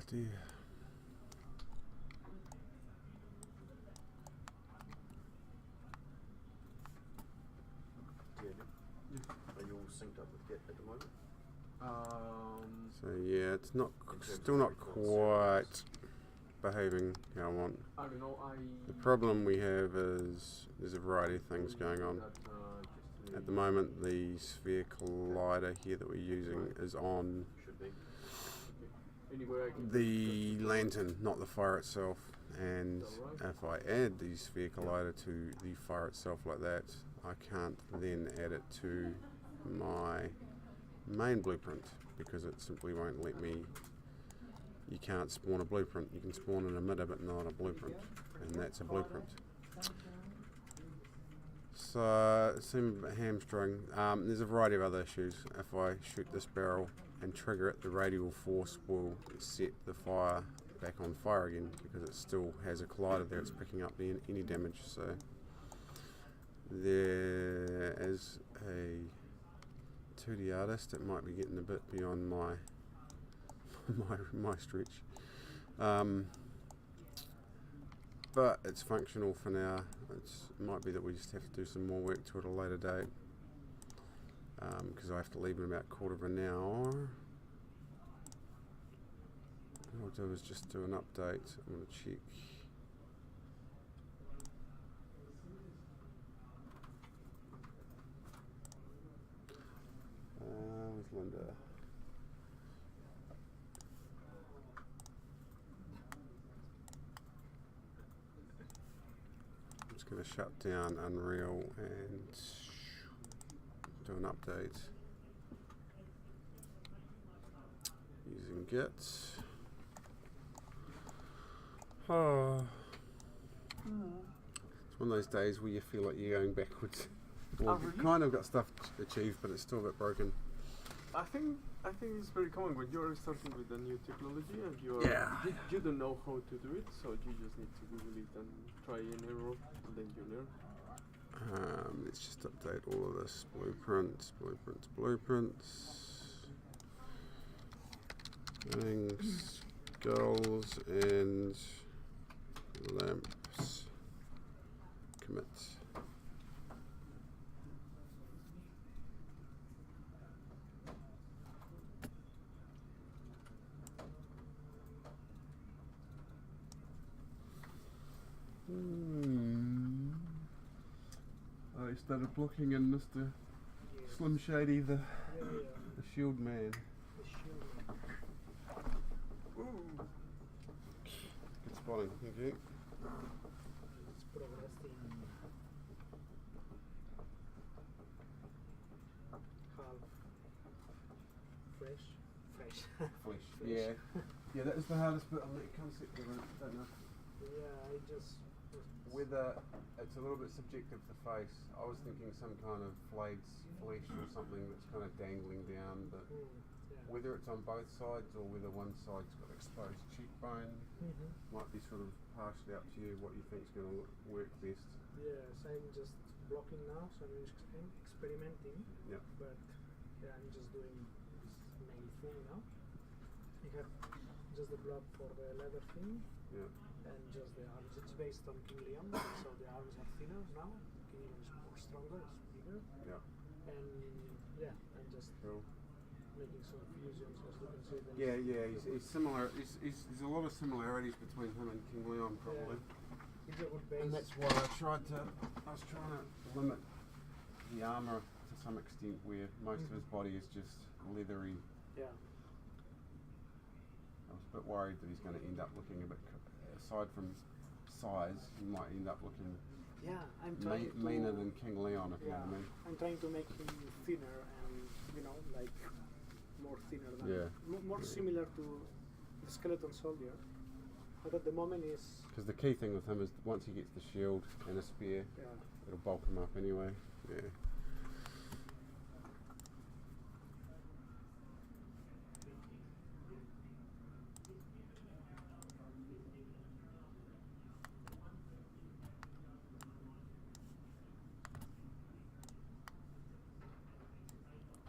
[SPEAKER 1] Dear.
[SPEAKER 7] Are you all synced up with Git at the moment?
[SPEAKER 1] So yeah, it's not still not quite behaving how I want.
[SPEAKER 3] I don't know.
[SPEAKER 1] The problem we have is there's a variety of things going on. At the moment, the sphere collider here that we're using is on
[SPEAKER 7] Should be.
[SPEAKER 1] the lantern, not the fire itself. And if I add the sphere collider to the fire itself like that, I can't then add it to my main blueprint because it simply won't let me. You can't spawn a blueprint. You can spawn an emitter but not a blueprint, and that's a blueprint. So it seemed a bit hamstrung. There's a variety of other issues. If I shoot this barrel and trigger it, the radial force will set the fire back on fire again because it still has a collider there. It's picking up any damage. So there, as a 2D artist, it might be getting a bit beyond my my stretch. But it's functional for now. It might be that we just have to do some more work to it at a later date, because I have to leave in about 1/4 What I'll do is just do an update. I'm going to check. Where's Linda? I'm just going to shut down Unreal and do an update using Git. Oh. It's one of those days where you feel like you're going backwards. Well, you've kind of got stuff achieved, but it's still a bit broken.
[SPEAKER 3] I think it's very common when you're starting with a new technology and you don't know how to do it, so you just need to Google it and try an error, and then you learn.
[SPEAKER 1] Let's just update all of this. Blueprints. Things, skulls, and lamps. Commit. I started blocking in Mr. Slim Shady, the shield man. Good spotting, thank you.
[SPEAKER 2] It's progressing half fresh.
[SPEAKER 1] Yeah. Yeah, that is the hardest bit on that concept of it, don't know.
[SPEAKER 2] Yeah, I just
[SPEAKER 1] Whether it's a little bit subjective to face, I was thinking some kind of flayed flesh or something that's kind of dangling down, but whether it's on both sides or whether one side's got exposed cheekbone might be sort of partially up to you what you think's going to work best.
[SPEAKER 2] Yes, I'm just blocking now, so I'm experimenting.
[SPEAKER 1] Yep.
[SPEAKER 2] But yeah, I'm just doing this main thing now. I have just the block for the leather thing.
[SPEAKER 1] Yeah.
[SPEAKER 2] And just the arms. It's based on King Leon, so the arms are thinner now. King Leon is more stronger, it's bigger.
[SPEAKER 1] Yeah.
[SPEAKER 2] And yeah, I'm just
[SPEAKER 1] Cool.
[SPEAKER 2] making some fusions as you can see. Them.
[SPEAKER 1] Yeah, he's similar. There's a lot of similarities between him and King Leon, probably.
[SPEAKER 2] It's a good base.
[SPEAKER 1] And that's why I was trying to limit the armour to some extent, where most of his body is just leathery.
[SPEAKER 2] Yeah.
[SPEAKER 1] I was a bit worried that he's going to end up looking a bit, aside from size, he might end up looking
[SPEAKER 2] I'm trying
[SPEAKER 1] meaner than King Leon, if you know what I mean.
[SPEAKER 2] I'm trying to make him thinner and, like more thinner than, more similar to the skeleton soldier. But at the moment is...
[SPEAKER 1] Because the key thing with him is once he gets the shield and a spear, it'll bulk him up anyway. Yeah.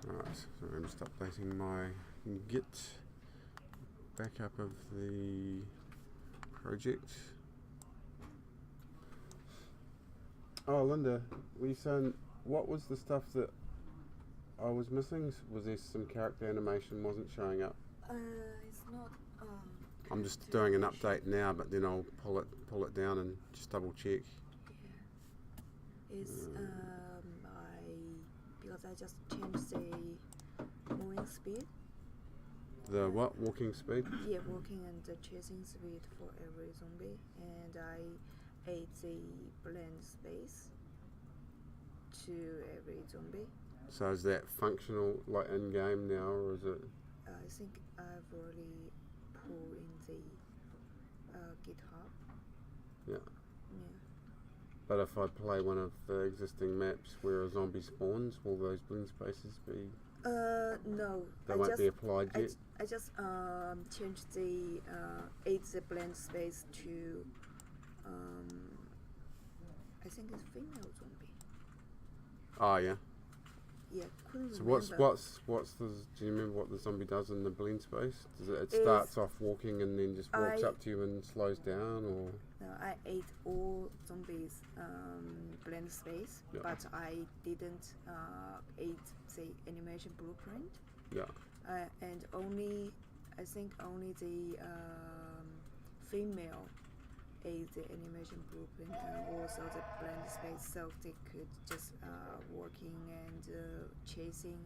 [SPEAKER 1] Alright, so I'm just updating my Git backup of the project. Oh, Linda, were you saying what was the stuff that I was missing? Was there some character animation wasn't showing up?
[SPEAKER 4] It's not.
[SPEAKER 1] I'm just doing an update now, but then I'll pull it down and just double check.
[SPEAKER 4] Yeah. It's because I just changed the moving speed.
[SPEAKER 1] The what? Walking speed?
[SPEAKER 4] Yeah, walking and the chasing speed for every zombie, and I ate the blend space to every zombie.
[SPEAKER 1] So is that functional like in game now, or is it?
[SPEAKER 4] I think I've already pulled in the GitHub.
[SPEAKER 1] Yeah.
[SPEAKER 4] Yeah.
[SPEAKER 1] But if I play one of the existing maps where a zombie spawns, will those blend spaces be?
[SPEAKER 4] No.
[SPEAKER 1] They won't be applied yet.
[SPEAKER 4] I just changed the add the blend space to I think it's female zombie.
[SPEAKER 1] Oh yeah.
[SPEAKER 4] Yeah, couldn't
[SPEAKER 1] So
[SPEAKER 4] remember.
[SPEAKER 1] what's the? Do you remember what the zombie does in the blend space? Does it starts off walking and then just walks up to you and slows down, or?
[SPEAKER 4] No, I ate all zombies blend space,
[SPEAKER 1] Yeah.
[SPEAKER 4] but I didn't eat the animation blueprint.
[SPEAKER 1] Yeah.
[SPEAKER 4] And I think only the female ate the animation blueprint and also the blend space, so they could just working and chasing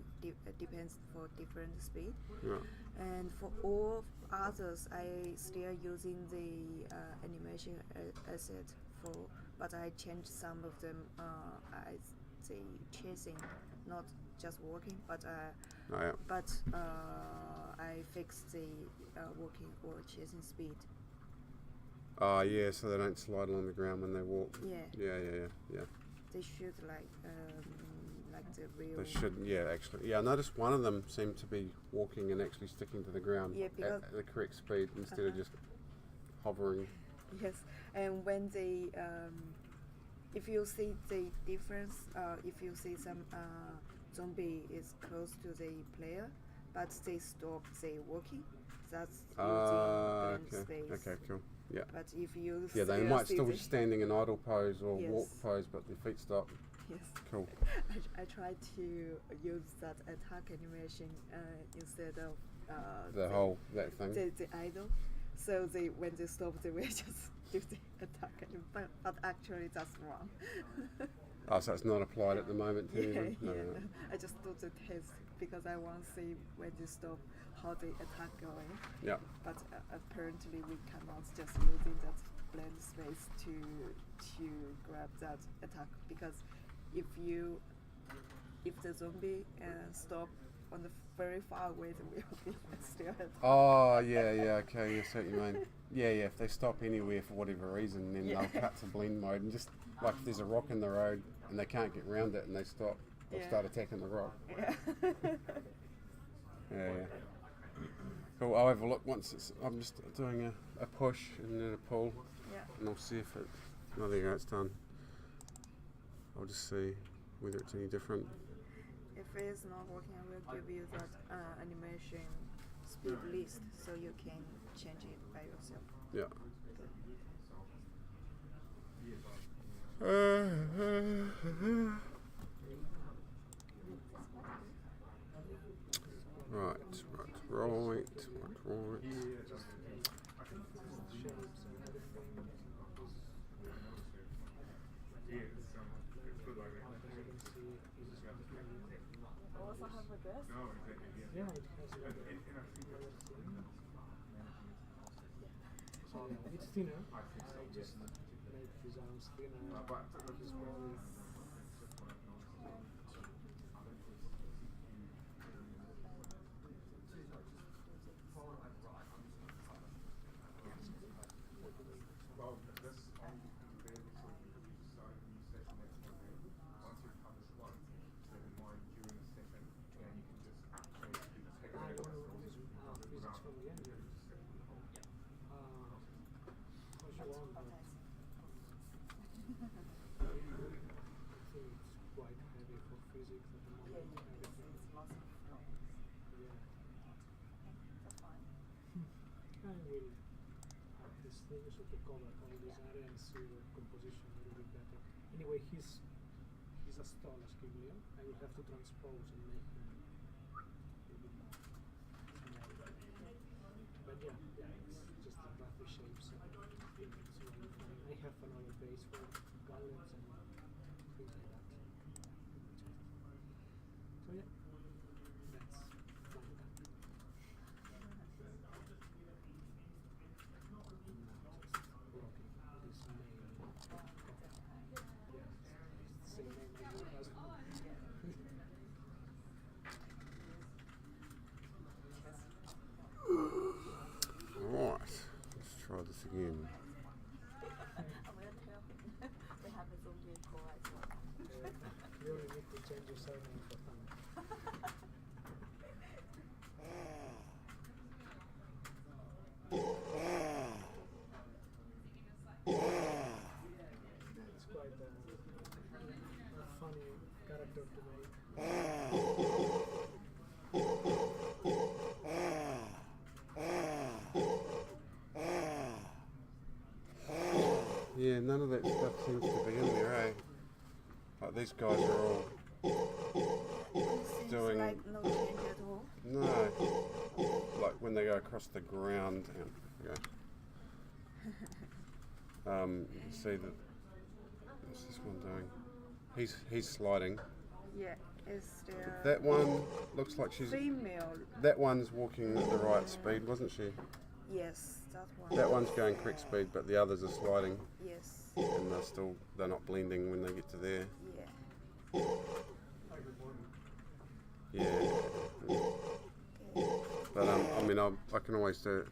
[SPEAKER 4] depends for different speed.
[SPEAKER 1] Yeah.
[SPEAKER 4] And for all others, I still using the animation asset but I changed some of them as the chasing, not just walking, but
[SPEAKER 1] Oh, yeah.
[SPEAKER 4] I fixed the walking or chasing speed.
[SPEAKER 1] Oh yeah, so they don't slide along the ground when they walk.
[SPEAKER 4] Yeah.
[SPEAKER 1] Yeah.
[SPEAKER 4] They should like the real.
[SPEAKER 1] They should, yeah, actually. Yeah, I noticed one of them seemed to be walking and actually sticking to the ground
[SPEAKER 4] Yeah, because-
[SPEAKER 1] at the correct speed instead of just hovering.
[SPEAKER 4] Yes, and when they, if you see the difference, if you see some zombie is close to the player, but they stop, they walking, that's using blend
[SPEAKER 1] Okay.
[SPEAKER 4] space.
[SPEAKER 1] Okay, cool. Yeah.
[SPEAKER 4] But if you
[SPEAKER 1] Yeah, they
[SPEAKER 4] still
[SPEAKER 1] might
[SPEAKER 4] see
[SPEAKER 1] still
[SPEAKER 4] the
[SPEAKER 1] be standing in idle pose or walk
[SPEAKER 4] Yes.
[SPEAKER 1] pose, but their feet stop.
[SPEAKER 4] Yes.
[SPEAKER 1] Cool.
[SPEAKER 4] I try to use that attack animation instead of
[SPEAKER 1] That thing.
[SPEAKER 4] the idle. So when they stop, they will just do the attack, but actually that's wrong.
[SPEAKER 1] Oh, so it's not applied at the moment to
[SPEAKER 4] Yeah,
[SPEAKER 1] them? No,
[SPEAKER 4] yeah.
[SPEAKER 1] no.
[SPEAKER 4] I just do the test because I want to see when they stop how the attack going.
[SPEAKER 1] Yeah.
[SPEAKER 4] But apparently we cannot just using that blend space to grab that attack, because if the zombie stop on the very far away, they will be still attack.
[SPEAKER 1] Oh, yeah, okay, yes, I see what you mean. Yeah, if they stop anywhere for whatever reason, then
[SPEAKER 4] Yeah.
[SPEAKER 1] they'll cut to blend mode and just, like if there's a rock in the road and they can't get round it and they stop, they'll
[SPEAKER 4] Yeah.
[SPEAKER 1] start attacking the rock.
[SPEAKER 4] Yeah.
[SPEAKER 1] Yeah. Cool, I'll have a look once I'm just doing a push and then a pull,
[SPEAKER 4] Yeah.
[SPEAKER 1] and I'll see if there you go, it's done. I'll just see whether it's any different.
[SPEAKER 4] If it's not working, I will give you that animation speed list so you can change it by yourself.
[SPEAKER 1] Yeah. Right.
[SPEAKER 2] Also have a desk?
[SPEAKER 5] No, exactly,
[SPEAKER 2] Yeah, it has a So it's thinner. I just make his arms thinner. His body.
[SPEAKER 5] Well, that's all you can be able to decide when you session next Monday. Once you've published one, then in mind during the session, then you can just basically take
[SPEAKER 2] I
[SPEAKER 5] it
[SPEAKER 2] don't know
[SPEAKER 5] as
[SPEAKER 2] this physics from the end. What you want, but I think it's quite heavy for physics at the moment. Everything. Yeah. I will add this thing so to cover all this area and see the composition a little bit better. Anyway, he's as tall as Giglio. I will have to transpose and make him a little bit more small. But yeah, it's just a rough shape, so I think it's really fine. I have another base for gauntlets and things like that. So yeah, that's Blanca.
[SPEAKER 1] Right. Let's try this again.
[SPEAKER 4] I'm gonna tell him we have a zombie
[SPEAKER 2] You only need to change your surname for fun. It's quite a funny character to make.
[SPEAKER 1] Yeah, none of that stuff seems to be in there, eh? Like these guys are all
[SPEAKER 4] Seems
[SPEAKER 1] doing-
[SPEAKER 4] like no change at all.
[SPEAKER 1] no, like when they go across the ground. You can see that. What's this one doing? He's sliding.
[SPEAKER 4] Yeah, it's still
[SPEAKER 1] That one looks like she's.
[SPEAKER 4] female.
[SPEAKER 1] That one's walking at the right speed, wasn't she?
[SPEAKER 4] Yes, that one.
[SPEAKER 1] That one's going correct speed, but the others are sliding,
[SPEAKER 4] Yes.
[SPEAKER 1] and they're not blending when they get to there.
[SPEAKER 4] Yeah.
[SPEAKER 1] Yeah.
[SPEAKER 4] Okay.
[SPEAKER 1] But I mean, I can always do it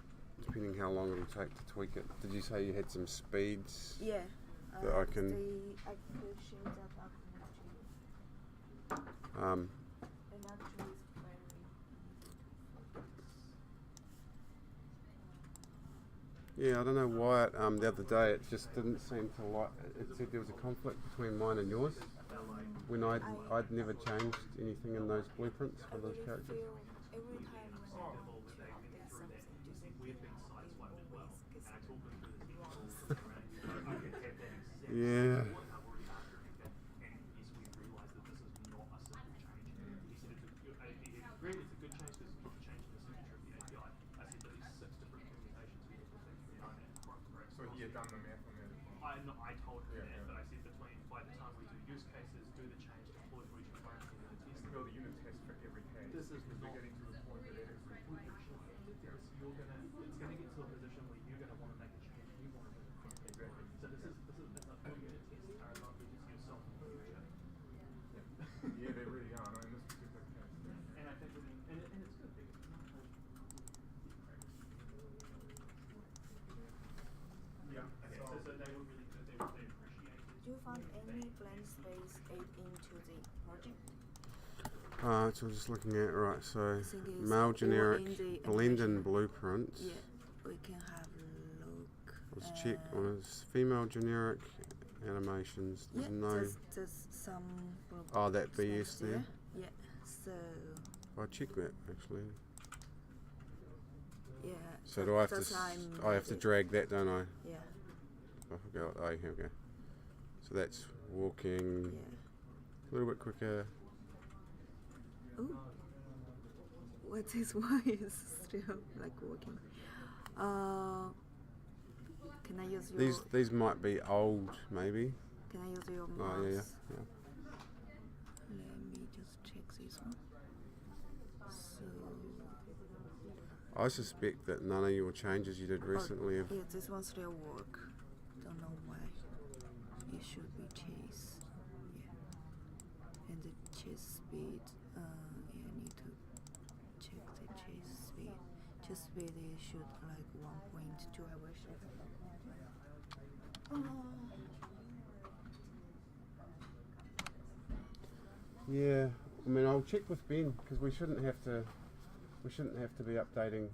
[SPEAKER 1] depending how long it'll take to tweak it. Did you say you had some speeds?
[SPEAKER 4] Yeah.
[SPEAKER 1] That I can-
[SPEAKER 4] I could show that up actually.
[SPEAKER 1] Um,
[SPEAKER 4] And actually it's very
[SPEAKER 1] yeah, I don't know why the other day it just didn't seem to like. It said there was a conflict between mine and yours when I'd never changed anything in those blueprints for those characters.
[SPEAKER 4] feel every time when I want to update something, just
[SPEAKER 1] Yeah.
[SPEAKER 5] So he had done the math on that.
[SPEAKER 9] I told her
[SPEAKER 5] Yeah,
[SPEAKER 9] that,
[SPEAKER 5] yeah.
[SPEAKER 9] but I said by the time we do use cases, do the change, deploy for each component in the test.
[SPEAKER 5] To build a unit test for every case.
[SPEAKER 9] This is
[SPEAKER 5] because
[SPEAKER 9] not-
[SPEAKER 5] we're getting to the point that every
[SPEAKER 9] It's gonna get to a position where you're gonna want to make a change and you want to move it.
[SPEAKER 5] Exactly.
[SPEAKER 9] So this is it's a full unit test are advantages to yourself in the future.
[SPEAKER 5] Yeah, they really are. No, in this particular case.
[SPEAKER 9] And I think and it's good because it's not
[SPEAKER 5] Yeah.
[SPEAKER 9] okay, so they were really good, they appreciated.
[SPEAKER 4] Do you find any blank space add into the project?
[SPEAKER 1] So I'm just looking at right. So
[SPEAKER 4] think it's
[SPEAKER 1] male
[SPEAKER 4] all
[SPEAKER 1] generic
[SPEAKER 4] in the
[SPEAKER 1] blend
[SPEAKER 4] animation.
[SPEAKER 1] and blueprints.
[SPEAKER 4] Yeah, we can have a look.
[SPEAKER 1] Let's check on his female generic animations.
[SPEAKER 4] Yeah,
[SPEAKER 1] There's no.
[SPEAKER 4] just some.
[SPEAKER 1] Oh, that BS
[SPEAKER 4] space
[SPEAKER 1] there.
[SPEAKER 4] Yeah. So
[SPEAKER 1] I check that actually.
[SPEAKER 4] yeah.
[SPEAKER 1] So do I have to?
[SPEAKER 4] that's
[SPEAKER 1] I have to drag that, don't I?
[SPEAKER 4] Yeah.
[SPEAKER 1] I forgot. Oh, here we go. So that's walking
[SPEAKER 4] Yeah.
[SPEAKER 1] a little bit quicker.
[SPEAKER 4] Oh. What is why is still like working? Can I use your?
[SPEAKER 1] These might be old, maybe.
[SPEAKER 4] Can I use your mouse?
[SPEAKER 1] Oh yeah.
[SPEAKER 4] Let me just check this one. So.
[SPEAKER 1] I suspect that none of your changes you did recently have.
[SPEAKER 4] Yeah, this one still work. Don't know why. It should be chase. Yeah. And the chase speed. Yeah, I need to check the chase speed. Chase speed it should like 1.2. I wish I could.
[SPEAKER 1] Yeah, I mean I'll check with Ben because we shouldn't have to be updating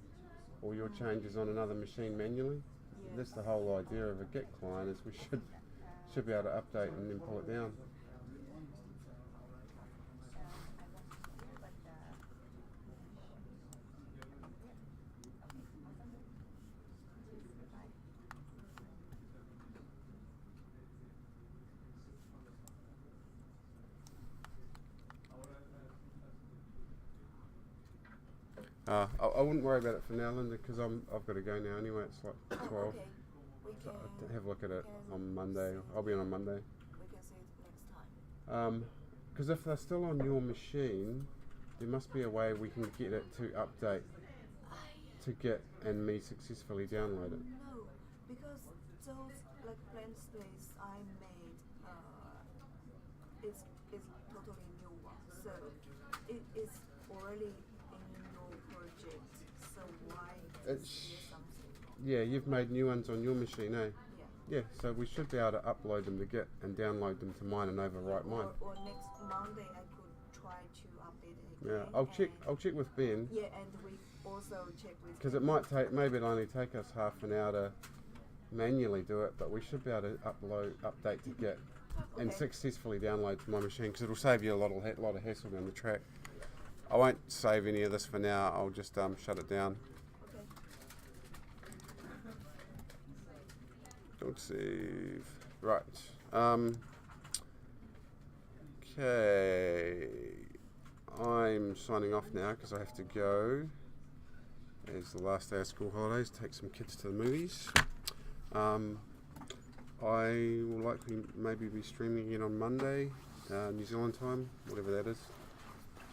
[SPEAKER 1] all your changes on another machine manually.
[SPEAKER 4] Yeah.
[SPEAKER 1] That's the whole idea of a Git client is we should be able to update and then pull it down. I wouldn't worry about it for now, Linda, because I've got to go now anyway. It's like 12.
[SPEAKER 4] Oh, okay. We
[SPEAKER 1] So
[SPEAKER 4] can.
[SPEAKER 1] I'll have a look at it
[SPEAKER 4] can
[SPEAKER 1] on Monday. I'll be on on Monday.
[SPEAKER 4] We can see it next time.
[SPEAKER 1] Because if they're still on your machine, there must be a way we can get it to update to Git and me successfully download it.
[SPEAKER 4] No, because those like blank space I made, it's totally new one. So it is already in your project. So why
[SPEAKER 1] It's-
[SPEAKER 4] is there something?
[SPEAKER 1] Yeah, you've made new ones on your machine, eh?
[SPEAKER 4] Yeah.
[SPEAKER 1] Yeah, so we should be able to upload them to Git and download them to mine and overwrite mine.
[SPEAKER 4] Or next Monday I could try to update it
[SPEAKER 1] Yeah,
[SPEAKER 4] again.
[SPEAKER 1] I'll check with Ben.
[SPEAKER 4] Yeah, and we also check with.
[SPEAKER 1] Because it might take, maybe it'll only take us half an hour to manually do it, but we should be able to update to Git and
[SPEAKER 4] Okay.
[SPEAKER 1] successfully download to my machine, because it'll save you a lot of hassle down the track. I won't save any of this for now. I'll just shut it down.
[SPEAKER 4] Okay.
[SPEAKER 1] Don't save. Right. Okay. I'm signing off now because I have to go. It's the last day of school holidays. Take some kids to the movies. I will likely maybe be streaming again on Monday, New Zealand time, whatever that is.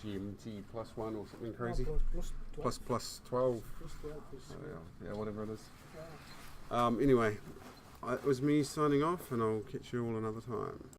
[SPEAKER 1] GMT +1 or something crazy.
[SPEAKER 2] No, plus 12.
[SPEAKER 1] Plus 12.
[SPEAKER 2] Plus 12 is.
[SPEAKER 1] Oh, yeah, whatever it is.
[SPEAKER 2] Yeah.
[SPEAKER 1] Anyway, it was me signing off, and I'll catch you all another time.